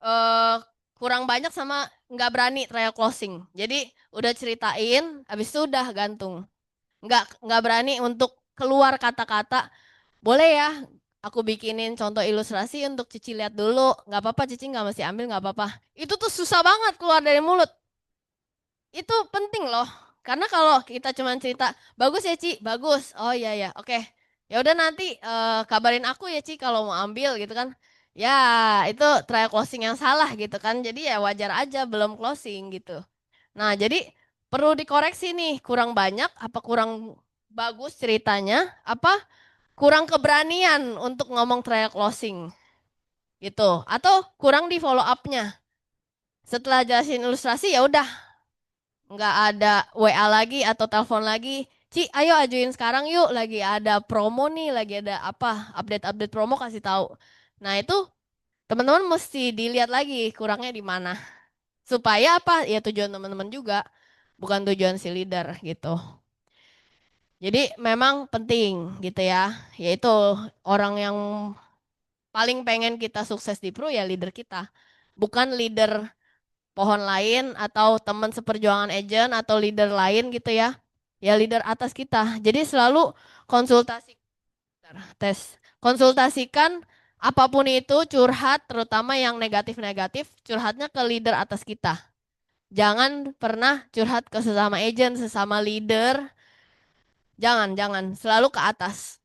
Speaker 1: eh, kurang banyak sama nggak berani trial closing. Jadi udah ceritain, habis itu udah gantung. Nggak berani untuk keluar kata-kata. Boleh ya, aku bikinin contoh ilustrasi untuk Cici lihat dulu. Nggak apa-apa, Cici nggak mesti ambil, nggak apa-apa. Itu tuh susah banget keluar dari mulut. Itu penting loh. Karena kalau kita cuma cerita, bagus ya Ci, bagus. Oh iya ya, oke. Ya udah nanti kabarin aku ya Ci kalau mau ambil gitu kan. Ya, itu trial closing yang salah gitu kan. Jadi ya wajar aja belum closing gitu. Nah, jadi perlu dikoreksi nih, kurang banyak apa kurang bagus ceritanya, apa kurang keberanian untuk ngomong trial closing gitu. Atau kurang di follow up-nya. Setelah jelasin ilustrasi ya udah nggak ada WA lagi atau telepon lagi. Ci, ayo ajuin sekarang yuk, lagi ada promo nih, lagi ada apa, update-update promo kasih tahu. Nah, itu teman-teman mesti dilihat lagi kurangnya di mana. Supaya apa? Ya tujuan teman-teman juga, bukan tujuan si leader gitu. Jadi memang penting gitu ya, yaitu orang yang paling pengen kita sukses di Pro ya leader kita. Bukan leader pohon lain atau teman seperjuangan agent atau leader lain gitu ya. Ya leader atas kita. Jadi selalu konsultasi konsultasikan apapun itu curhat terutama yang negatif-negatif curhatnya ke leader atas kita. Jangan pernah curhat ke sesama agent, sesama leader. Jangan selalu ke atas.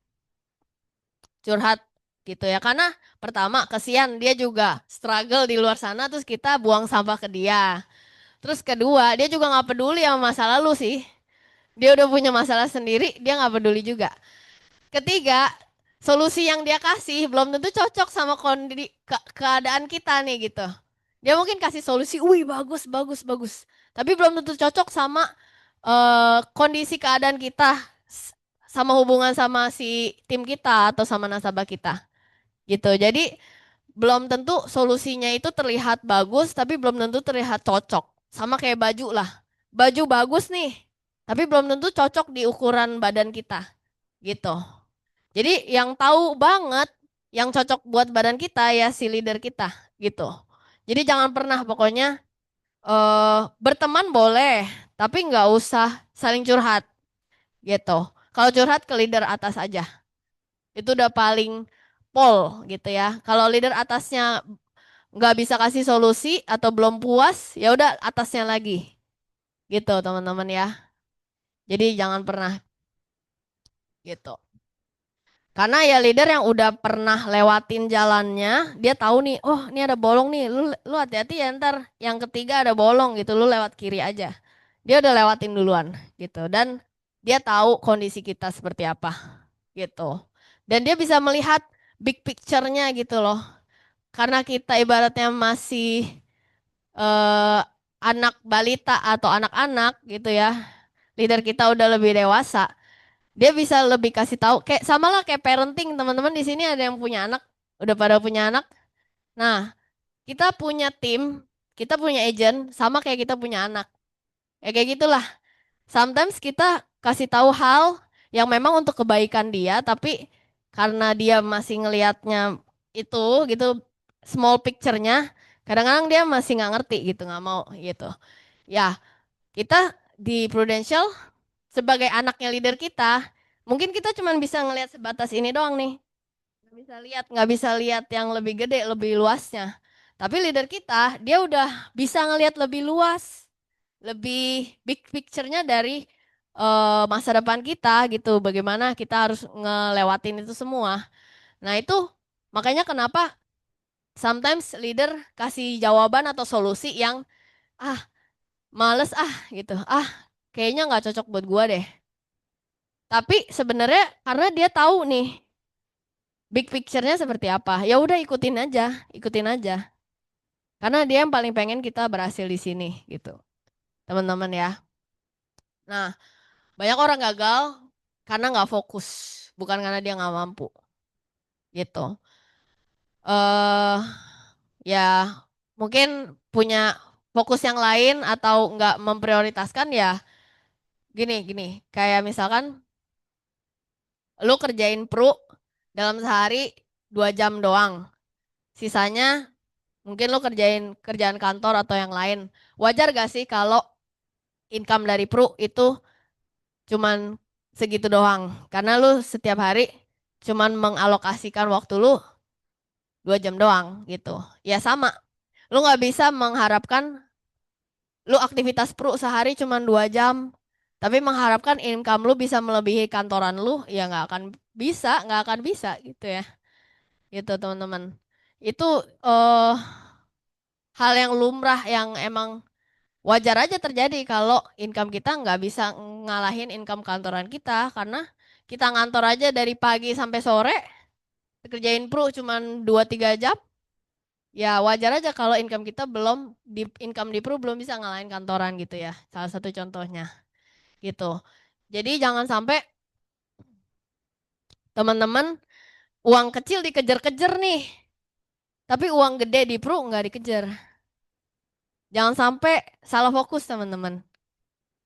Speaker 1: Curhat gitu ya. Karena pertama kesian dia juga struggle di luar sana terus kita buang sampah ke dia. Terus kedua, dia juga nggak peduli sama masa lalu sih. Dia udah punya masalah sendiri, dia nggak peduli juga. Ketiga, solusi yang dia kasih belum tentu cocok sama keadaan kita nih gitu. Dia mungkin kasih solusi, wih bagus, bagus, bagus. Tapi belum tentu cocok sama kondisi keadaan kita, sama hubungan sama si tim kita atau sama nasabah kita. Gitu. Jadi belum tentu solusinya itu terlihat bagus, tapi belum tentu terlihat cocok. Sama kayak baju lah. Baju bagus nih, tapi belum tentu cocok di ukuran badan kita. Gitu. Jadi yang tahu banget, yang cocok buat badan kita ya si leader kita. Gitu. Jadi jangan pernah pokoknya berteman boleh, tapi nggak usah saling curhat. Gitu. Kalau curhat ke leader atas aja. Itu udah paling pol gitu ya. Kalau leader atasnya nggak bisa kasih solusi atau belum puas, ya udah atasnya lagi. Gitu teman-teman ya. Jadi jangan pernah gitu. Karena ya leader yang udah pernah lewatin jalannya, dia tahu nih, oh ini ada bolong nih, lu hati-hati ya ntar yang ketiga ada bolong gitu, lu lewat kiri aja. Dia udah lewatin duluan gitu dan dia tahu kondisi kita seperti apa gitu. Dan dia bisa melihat big picture-nya gitu loh. Karena kita ibaratnya masih eh, anak balita atau anak-anak gitu ya. Leader kita udah lebih dewasa, dia bisa lebih kasih tahu kayak sama lah kayak parenting. Teman-teman di sini ada yang punya anak, udah pada punya anak. Nah, kita punya tim, kita punya agent sama kayak kita punya anak. Ya kayak gitulah. Sometimes kita kasih tahu hal yang memang untuk kebaikan dia, tapi karena dia masih ngelihatnya itu gitu small picture-nya, kadang-kadang dia masih nggak ngerti gitu, nggak mau gitu. Ya, kita di Prudential sebagai anaknya leader kita, mungkin kita cuma bisa ngelihat sebatas ini doang nih. Nggak bisa lihat yang lebih gede, lebih luasnya. Tapi leader kita, dia udah bisa ngelihat lebih luas, lebih big picture-nya dari masa depan kita gitu. Bagaimana kita harus ngelewatin itu semua. Nah itu makanya kenapa sometimes leader kasih jawaban atau solusi yang ah males gitu. Kayaknya nggak cocok buat gua deh. Tapi sebenarnya karena dia tahu nih big picture-nya seperti apa. Ya udah ikutin aja, ikutin aja. Karena dia yang paling pengen kita berhasil di sini gitu. Teman-teman ya. Nah, banyak orang gagal karena nggak fokus, bukan karena dia nggak mampu gitu. eh Ya mungkin punya fokus yang lain atau nggak memprioritaskan ya gini gini. Kayak misalkan lu kerjain dalam sehari 2 jam doang. Sisanya mungkin lu kerjain kerjaan kantor atau yang lain. Wajar gak sih kalau income dari itu cuman segitu doang? Karena lu setiap hari cuman mengalokasikan waktu lu 2 jam doang gitu. Ya sama, lu nggak bisa mengharapkan lu aktivitas sehari cuman 2 jam, tapi mengharapkan income lu bisa melebihi kantoran lu, ya nggak akan bisa gitu ya. Gitu teman-teman. Itu eh hal yang lumrah yang emang wajar aja terjadi kalau income kita nggak bisa ngalahin income kantoran kita karena kita ngantor aja dari pagi sampai sore kerjain cuman 2-3 jam, ya wajar aja kalau income kita belum di income di belum bisa ngalahin kantoran gitu ya, salah satu contohnya gitu. Jadi jangan sampai teman-teman uang kecil dikejar-kejar nih tapi uang gede di nggak dikejar. Jangan sampai salah fokus teman-teman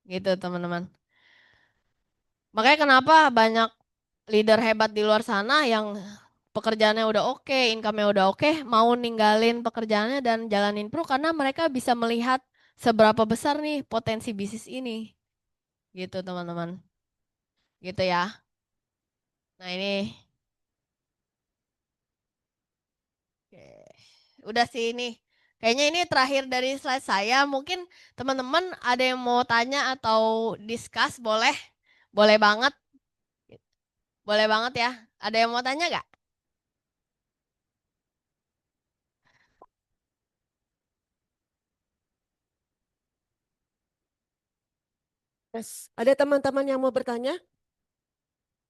Speaker 1: gitu teman-teman. Makanya kenapa banyak leader hebat di luar sana yang pekerjaannya udah oke, income-nya udah oke, mau ninggalin pekerjaannya dan jalanin karena mereka bisa melihat seberapa besar nih potensi bisnis ini. Gitu teman-teman. Gitu ya. Nah ini oke. Udah sih ini. Kayaknya ini terakhir dari slide saya. Mungkin teman-teman ada yang mau tanya atau discuss boleh. Boleh banget. Boleh banget ya. Ada yang mau tanya nggak?
Speaker 2: Yes. Ada teman-teman yang mau bertanya?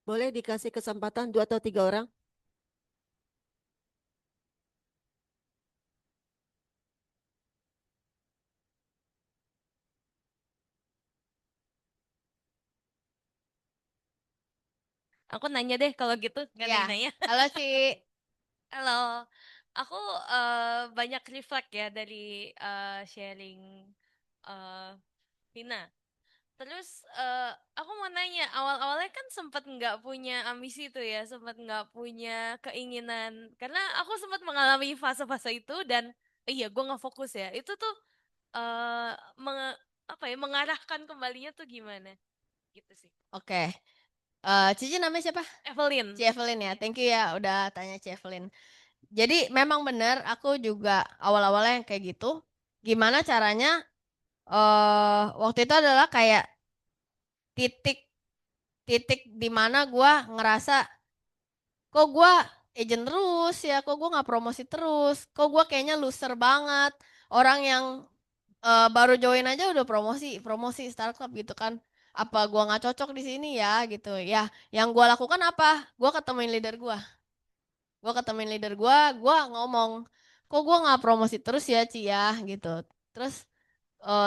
Speaker 2: Boleh dikasih kesempatan 2 atau 3 orang?
Speaker 3: Aku nanya deh kalau gitu, nggak ada
Speaker 1: Ya.
Speaker 3: yang nanya.
Speaker 1: Halo si
Speaker 3: Halo, aku banyak reflect ya dari sharing eh Vina. Terus aku mau nanya, awal-awalnya kan sempat nggak punya ambisi tuh ya, sempat nggak punya keinginan. Karena aku sempat mengalami fase-fase itu dan iya, gue nggak fokus ya. Itu tuh eh apa ya, mengarahkan kembalinya tuh gimana? Gitu sih.
Speaker 1: Oke. Cici namanya siapa? Ci
Speaker 3: Evelyn.
Speaker 1: Evelyn ya. Thank you ya udah tanya Ci Evelyn. Jadi memang benar aku juga awal-awalnya yang kayak gitu. Gimana caranya waktu itu adalah kayak titik titik di mana gua ngerasa kok gue agent terus ya, kok gue nggak promosi terus, kok gue kayaknya loser banget. Orang yang baru join aja udah promosi startup gitu kan. Apa gue nggak cocok di sini ya gitu ya. Yang gue lakukan apa? Gue ketemuin leader gue. Gue ngomong, kok gue nggak promosi terus ya Ci ya gitu. Terus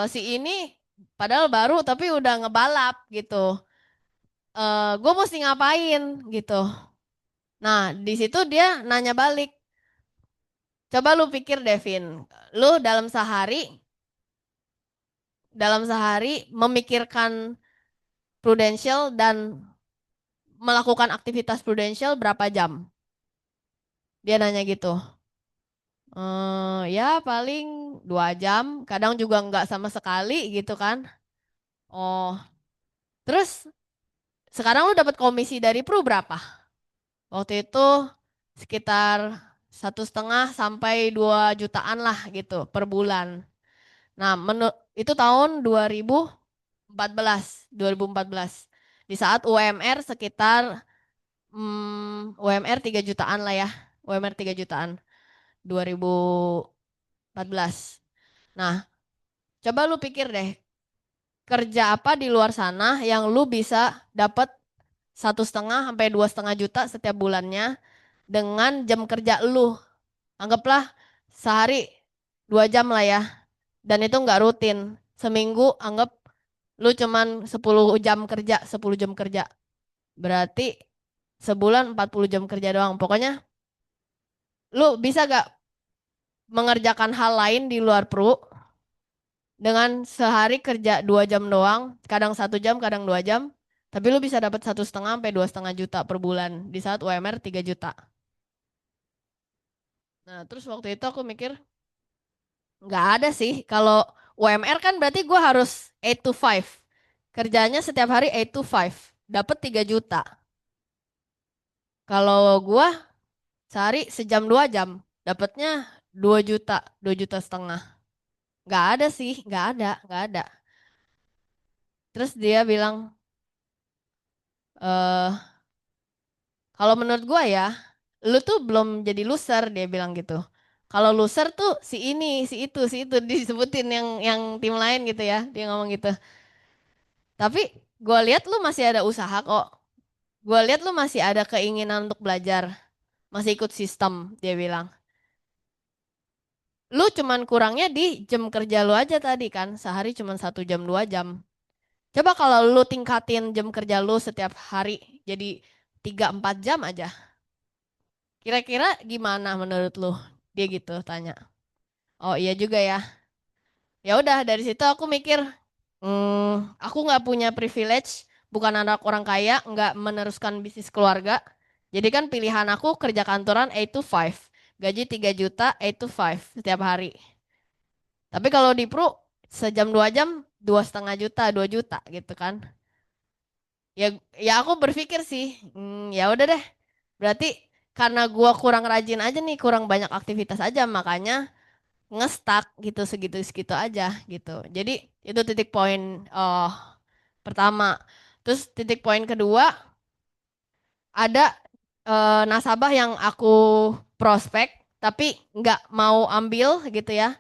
Speaker 1: si ini padahal baru tapi udah ngebalap gitu. Gue mesti ngapain gitu. Nah, di situ dia nanya balik. Coba lu pikir, Devin, lu dalam sehari memikirkan Prudential dan melakukan aktivitas Prudential berapa jam? Dia nanya gitu. Ya paling 2 jam, kadang juga nggak sama sekali gitu kan. Oh, terus sekarang lu dapat komisi dari Pru berapa? Waktu itu sekitar 1,5 sampai 2 jutaan lah gitu per bulan. Nah, itu tahun 2014. Di saat UMR sekitar UMR 3 jutaan lah ya. UMR 3 jutaan 2014. Nah, coba lu pikir deh, kerja apa di luar sana yang lu bisa dapat 1,5 sampai 2,5 juta setiap bulannya dengan jam kerja lu. Anggaplah sehari 2 jam lah ya. Dan itu nggak rutin. Seminggu anggap lu cuman 10 jam kerja, 10 jam kerja. Berarti sebulan 40 jam kerja doang. Pokoknya lu bisa gak mengerjakan hal lain di luar Pru dengan sehari kerja 2 jam doang, kadang 1 jam, kadang 2 jam, tapi lu bisa dapat 1,5 sampai 2,5 juta per bulan di saat UMR 3 juta. Nah, terus waktu itu aku mikir, nggak ada sih. Kalau UMR kan berarti gue harus 8 to 5. Kerjanya setiap hari 8 to 5. Dapat 3 juta. Kalau gue sehari sejam 2 jam. Dapatnya 2 juta, 2,5 juta. Nggak ada sih, nggak ada. Terus dia bilang, eh kalau menurut gue ya, lu tuh belum jadi loser, dia bilang gitu. Kalau loser tuh si ini, si itu disebutin yang tim lain gitu ya, dia ngomong gitu. Tapi gue lihat lu masih ada usaha kok. Gue lihat lu masih ada keinginan untuk belajar. Masih ikut sistem, dia bilang. Lu cuman kurangnya di jam kerja lu aja tadi kan. Sehari cuman 1 jam, 2 jam. Coba kalau lu tingkatin jam kerja lu setiap hari jadi 3-4 jam aja. Kira-kira gimana menurut lu? Dia gitu tanya. Oh iya juga ya. Ya udah dari situ aku mikir, aku nggak punya privilege, bukan anak orang kaya, nggak meneruskan bisnis keluarga. Jadi kan pilihan aku kerja kantoran 8 to 5. Gaji 3 juta, 8 to 5 setiap hari. Tapi kalau di Pru, sejam 2 jam, 2,5 juta, 2 juta gitu kan. Ya, ya aku berpikir sih, ya udah deh. Berarti karena gua kurang rajin aja nih, kurang banyak aktivitas aja, makanya ngestak gitu segitu-segitu aja gitu. Jadi itu titik poin pertama. Terus titik poin kedua, ada nasabah yang aku prospek tapi nggak mau ambil gitu ya.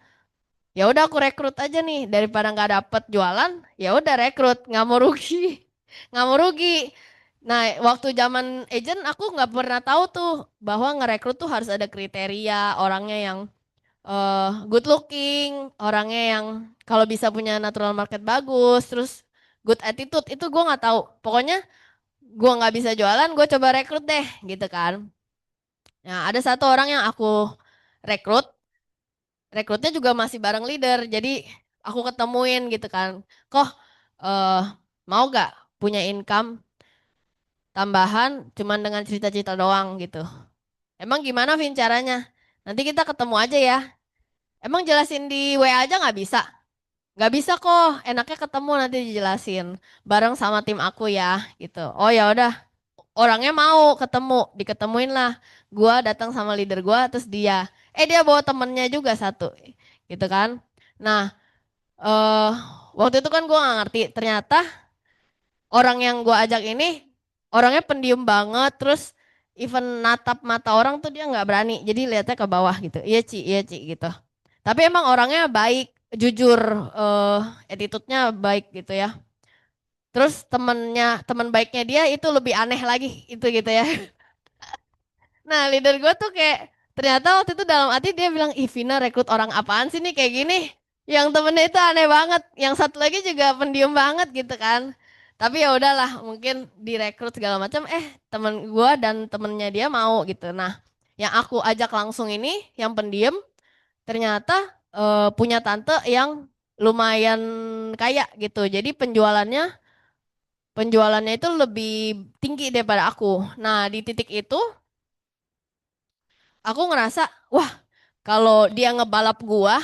Speaker 1: Ya udah aku rekrut aja nih daripada nggak dapet jualan, ya udah rekrut, nggak mau rugi, nggak mau rugi. Nah, waktu zaman agent aku nggak pernah tahu tuh bahwa ngerekrut tuh harus ada kriteria orangnya yang good looking, orangnya yang kalau bisa punya natural market bagus, terus good attitude itu gue nggak tahu. Pokoknya gue nggak bisa jualan, gue coba rekrut deh, gitu kan. Nah, ada satu orang yang aku rekrut, rekrutnya juga masih bareng leader, jadi aku ketemuin gitu kan. Kok eh mau gak punya income tambahan cuman dengan cerita-cerita doang gitu. Emang gimana Vin caranya? Nanti kita ketemu aja ya. Emang jelasin di WA aja nggak bisa? Nggak bisa kok, enaknya ketemu nanti dijelasin bareng sama tim aku ya gitu. Oh ya udah, orangnya mau ketemu, diketemuin lah. Gua datang sama leader gua, terus dia bawa temennya juga satu, gitu kan. Nah, eh waktu itu kan gua nggak ngerti, ternyata orang yang gua ajak ini orangnya pendiam banget, terus even natap mata orang tuh dia nggak berani. Jadi lihatnya ke bawah gitu. Iya Ci gitu. Tapi emang orangnya baik, jujur, attitude-nya baik gitu ya. Terus teman baiknya dia itu lebih aneh lagi itu gitu ya. Nah, leader gue tuh kayak ternyata waktu itu dalam hati dia bilang, "Ih, Vina rekrut orang apaan sih nih kayak gini?" Yang temennya itu aneh banget, yang satu lagi juga pendiam banget gitu kan. Tapi ya udahlah, mungkin direkrut segala macam. Temen gue dan temennya dia mau gitu. Nah, yang aku ajak langsung ini, yang pendiam, ternyata punya tante yang lumayan kaya gitu. Jadi penjualannya itu lebih tinggi daripada aku. Nah, di titik itu aku ngerasa, wah, kalau dia ngebalap gua,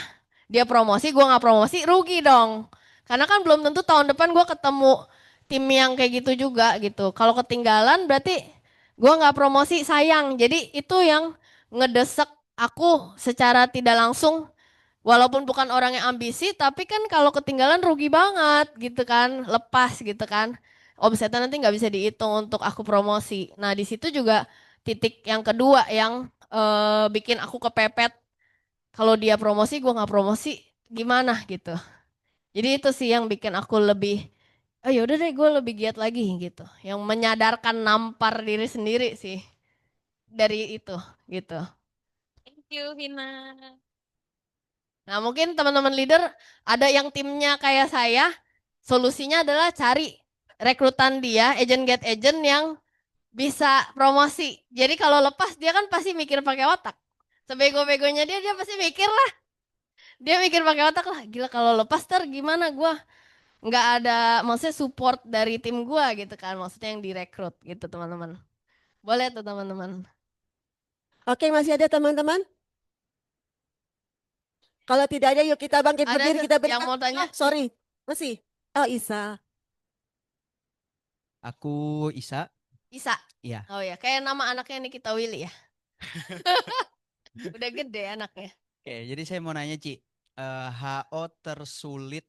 Speaker 1: dia promosi, gua nggak promosi, rugi dong. Karena kan belum tentu tahun depan gua ketemu tim yang kayak gitu juga gitu. Kalau ketinggalan berarti gua nggak promosi, sayang. Jadi itu yang ngedesek aku secara tidak langsung. Walaupun bukan orang yang ambisi, tapi kan kalau ketinggalan rugi banget gitu kan, lepas gitu kan. Omsetnya nanti nggak bisa dihitung untuk aku promosi. Nah, di situ juga titik yang kedua yang bikin aku kepepet. Kalau dia promosi, gue nggak promosi, gimana gitu. Jadi itu sih yang bikin aku lebih, oh yaudah deh gue lebih giat lagi gitu. Yang menyadarkan nampar diri sendiri sih dari itu gitu.
Speaker 3: Thank you, Vina.
Speaker 1: Nah, mungkin teman-teman leader ada yang timnya kayak saya, solusinya adalah cari rekrutan dia, agent get agent yang bisa promosi. Jadi kalau lepas dia kan pasti mikir pakai otak. Sebego-begonya dia pasti mikir lah. Dia mikir pakai otak lah. Gila kalau lepas ter gimana gua? Nggak ada maksudnya support dari tim gua gitu kan. Maksudnya yang direkrut gitu teman-teman. Boleh tuh teman-teman.
Speaker 2: Oke, masih ada teman-teman? Kalau tidak ada, yuk kita bangkit
Speaker 1: Ada
Speaker 2: berdiri,
Speaker 1: tuh
Speaker 2: kita
Speaker 1: yang
Speaker 2: berikan.
Speaker 1: mau tanya?
Speaker 2: Oh, sorry, masih. Oh, Isa.
Speaker 4: Aku Isa.
Speaker 1: Isa.
Speaker 4: Iya.
Speaker 1: Oh ya, kayak nama anaknya Nikita Willy ya. Udah gede anaknya.
Speaker 4: Oke, jadi saya mau nanya Ci, HO tersulit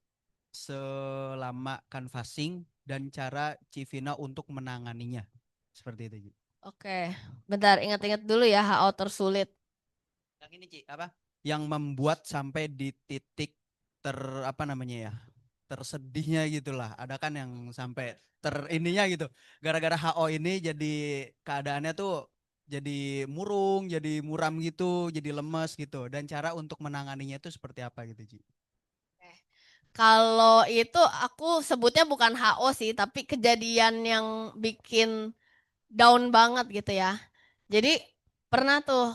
Speaker 4: selama canvassing dan cara Civina untuk menanganinya. Seperti itu, Ci.
Speaker 1: Oke, bentar ingat-ingat dulu ya HO tersulit.
Speaker 4: Yang ini Ci, apa? Yang membuat sampai di titik apa namanya ya? Tersedihnya gitulah. Ada kan yang sampai ininya gitu. Gara-gara HO ini jadi keadaannya tuh jadi murung, jadi muram gitu, jadi lemes gitu. Dan cara untuk menanganinya itu seperti apa gitu, Ci?
Speaker 1: Kalau itu aku sebutnya bukan HO sih, tapi kejadian yang bikin down banget gitu ya. Jadi pernah tuh,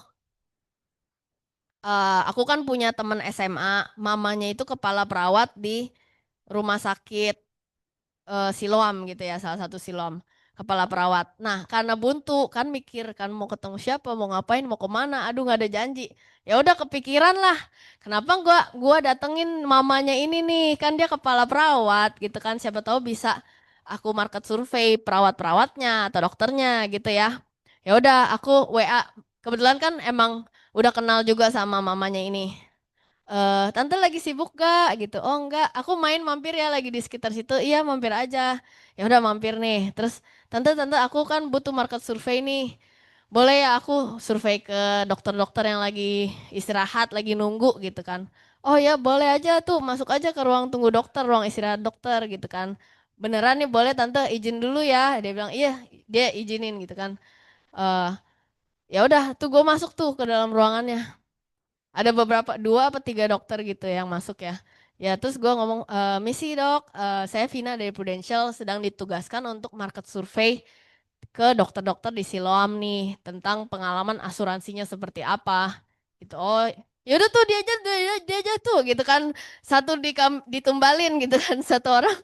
Speaker 1: aku kan punya temen SMA, mamanya itu kepala perawat di rumah sakit Siloam gitu ya, salah satu Siloam, kepala perawat. Nah, karena buntu kan mikir kan mau ketemu siapa, mau ngapain, mau kemana, aduh nggak ada janji. Ya udah kepikiran lah, kenapa gua datengin mamanya ini nih, kan dia kepala perawat gitu kan, siapa tahu bisa aku market survei perawat-perawatnya atau dokternya gitu ya. Ya udah aku WA, kebetulan kan emang udah kenal juga sama mamanya ini. Tante lagi sibuk gak gitu? Oh enggak, aku main mampir ya lagi di sekitar situ. Iya mampir aja. Ya udah mampir nih. Terus tante aku kan butuh market survei nih. Boleh ya aku survei ke dokter-dokter yang lagi istirahat, lagi nunggu gitu kan. Oh ya boleh aja tuh, masuk aja ke ruang tunggu dokter, ruang istirahat dokter gitu kan. Beneran nih boleh tante izin dulu ya. Dia bilang iya, dia izinin gitu kan. eh Ya udah tuh gue masuk tuh ke dalam ruangannya. Ada beberapa, 2 atau 3 dokter gitu yang masuk ya. Ya terus gue ngomong, misi dok, saya Vina dari Prudential sedang ditugaskan untuk market survei ke dokter-dokter di Siloam nih tentang pengalaman asuransinya seperti apa. Gitu. Oh, yaudah tuh dia aja tuh gitu kan. Satu ditumbalin gitu kan satu orang.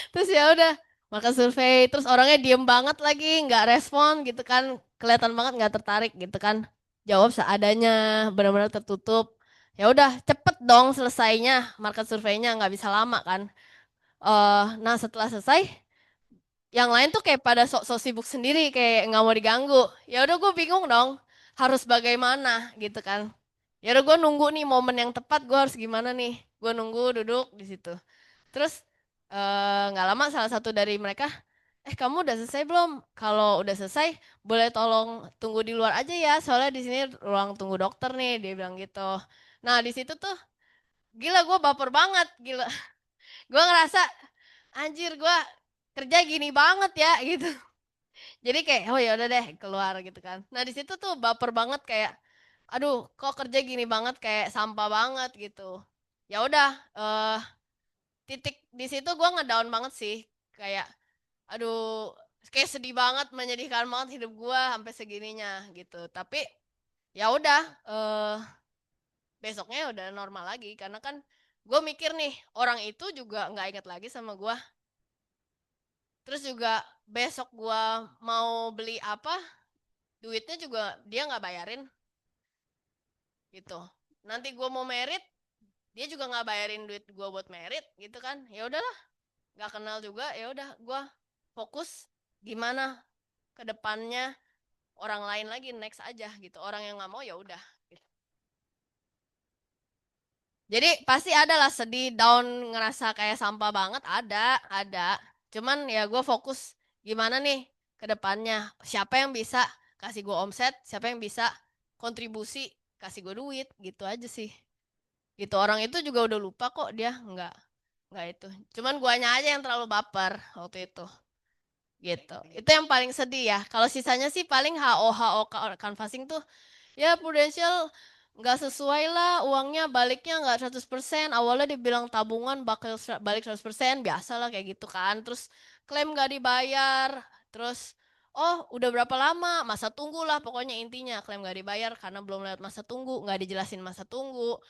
Speaker 1: Terus ya udah market survei, terus orangnya diem banget lagi, nggak respon gitu kan, kelihatan banget nggak tertarik gitu kan, jawab seadanya, benar-benar tertutup. Ya udah cepet dong selesainya, market surveinya nggak bisa lama kan. Nah setelah selesai, yang lain tuh kayak pada sok-sok sibuk sendiri, kayak nggak mau diganggu. Ya udah gue bingung dong, harus bagaimana gitu kan. Ya udah gue nunggu nih momen yang tepat, gue harus gimana nih. Gue nunggu duduk di situ. Terus nggak lama salah satu dari mereka kamu udah selesai belum? Kalau udah selesai, boleh tolong tunggu di luar aja ya, soalnya di sini ruang tunggu dokter nih, dia bilang gitu. Nah, di situ tuh, gila gue baper banget, gila. Gue ngerasa, anjir gue kerja gini banget ya, gitu. Jadi kayak, oh ya udah deh, keluar gitu kan. Nah, di situ tuh baper banget kayak, aduh, kok kerja gini banget, kayak sampah banget gitu. Ya udah, titik di situ gue ngedown banget sih, kayak aduh kayak sedih banget, menyedihkan banget hidup gue sampai segininya gitu. Tapi ya udah, besoknya udah normal lagi karena kan gue mikir nih, orang itu juga nggak inget lagi sama gue. Terus juga besok gue mau beli apa, duitnya juga dia nggak bayarin gitu. Nanti gue mau merit, dia juga nggak bayarin duit gue buat merit gitu kan. Ya udahlah, nggak kenal juga, ya udah gue fokus gimana ke depannya, orang lain lagi next aja gitu, orang yang nggak mau ya udah gitu. Jadi pasti ada lah sedih, down, ngerasa kayak sampah banget, ada cuman ya gue fokus gimana nih ke depannya, siapa yang bisa kasih gue omset, siapa yang bisa kontribusi kasih gue duit gitu aja sih. Gitu, orang itu juga udah lupa kok, dia nggak itu, cuman guanya aja yang terlalu baper waktu itu gitu. Itu yang paling sedih ya. Kalau sisanya sih paling HO canvassing tuh ya Prudential nggak sesuai lah, uangnya baliknya nggak 100%. Awalnya dibilang tabungan bakal balik 100%, biasa lah kayak gitu kan. Terus klaim nggak dibayar, terus oh udah berapa lama, masa tunggu lah pokoknya, intinya klaim nggak dibayar karena belum lewat masa tunggu, nggak dijelasin masa tunggu.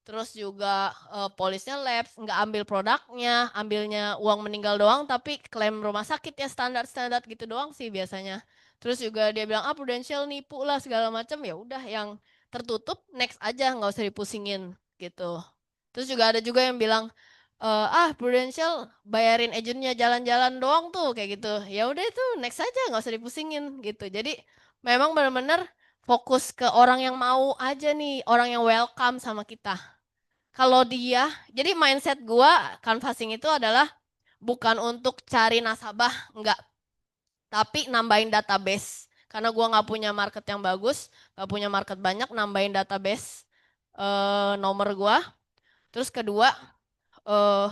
Speaker 1: Terus juga polisnya lapse, nggak ambil produknya, ambilnya uang meninggal doang, tapi klaim rumah sakit ya standar-standar gitu doang sih biasanya. Terus juga dia bilang Prudential nipu lah segala macam, ya udah yang tertutup next aja, nggak usah dipusingin gitu. Terus juga ada juga yang bilang Prudential bayarin agentnya jalan-jalan doang tuh kayak gitu. Ya udah itu next aja, nggak usah dipusingin gitu. Jadi memang benar-benar fokus ke orang yang mau aja nih, orang yang welcome sama kita. Kalau dia, jadi mindset gua canvassing itu adalah bukan untuk cari nasabah, enggak, tapi nambahin database. Karena gua nggak punya market yang bagus, nggak punya market banyak, nambahin database nomor gua. Terus kedua, eh,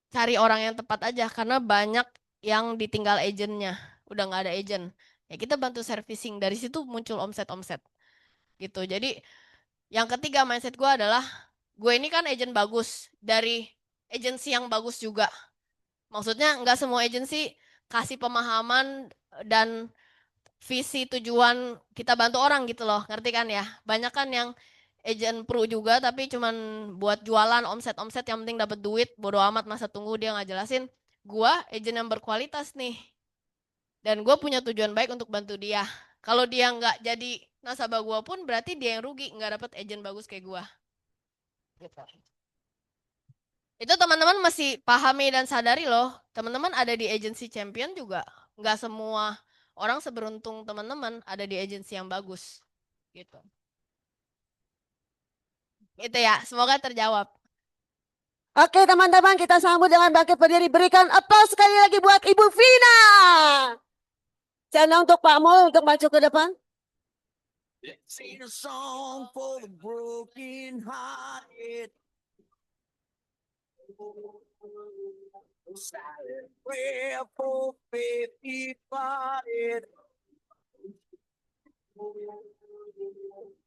Speaker 1: cari orang yang tepat aja, karena banyak yang ditinggal agentnya, udah nggak ada agent. Ya kita bantu servicing, dari situ muncul omset-omset gitu. Jadi yang ketiga mindset gua adalah, gue ini kan agent bagus, dari agensi yang bagus juga. Maksudnya nggak semua agensi kasih pemahaman dan visi tujuan kita bantu orang gitu loh, ngerti kan ya? Banyak kan yang agent pro juga tapi cuman buat jualan omset-omset, yang penting dapat duit, bodo amat masa tunggu dia nggak jelasin. Gua agent yang berkualitas nih, dan gue punya tujuan baik untuk bantu dia. Kalau dia nggak jadi nasabah gue pun berarti dia yang rugi, nggak dapat agent bagus kayak gue. Gitu. Itu teman-teman masih pahami dan sadari loh. Teman-teman ada di agensi champion juga, nggak semua orang seberuntung teman-teman ada di agensi yang bagus. Gitu. Itu ya, semoga terjawab.
Speaker 2: Oke teman-teman, kita sambut dengan bangkit berdiri. Berikan aplaus sekali lagi buat Ibu Vina. Channel untuk Pak Mul untuk maju ke depan.
Speaker 4: Sing a song for the broken hearted. Silent prayer for faith departed.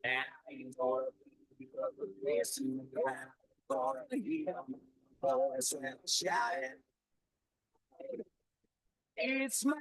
Speaker 4: And I'm gonna be the blessing that gonna hear voice and shout. It's my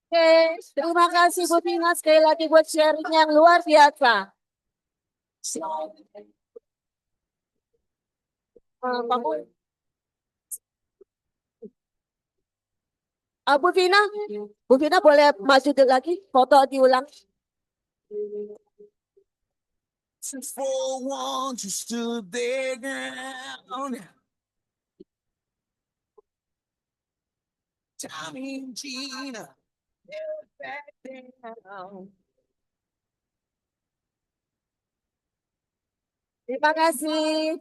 Speaker 2: Oke, terima kasih Bu Vina sekali lagi buat sharing yang luar biasa. Pak Mul. Bu Vina boleh maju lagi, foto diulang.
Speaker 4: for once you stood their ground.
Speaker 2: Terima kasih.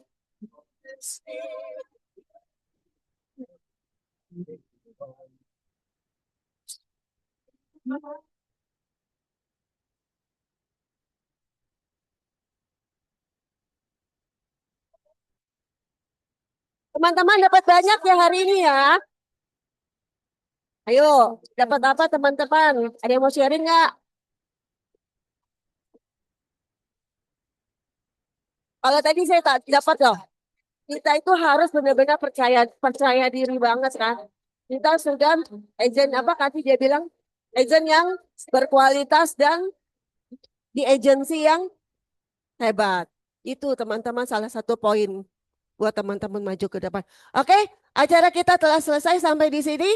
Speaker 2: Teman-teman dapat banyak ya hari ini ya. Ayo, dapat apa teman-teman? Ada yang mau sharing nggak? Kalau tadi saya tak dapat loh. Kita itu harus benar-benar percaya percaya diri banget kan. Kita sudah agent apa tadi dia bilang agent yang berkualitas dan di agensi yang hebat. Itu teman-teman salah satu poin buat teman-teman maju ke depan. Oke, acara kita telah selesai sampai di sini.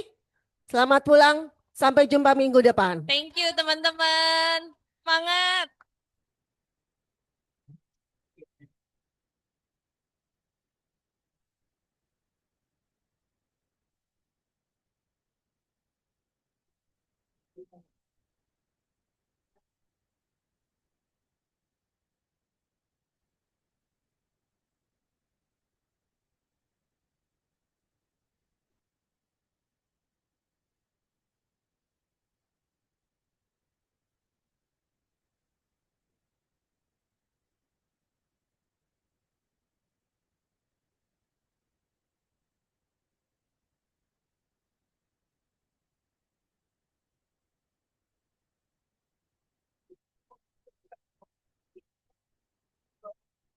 Speaker 2: Selamat pulang, sampai jumpa minggu depan.
Speaker 3: Thank you teman-teman. Semangat.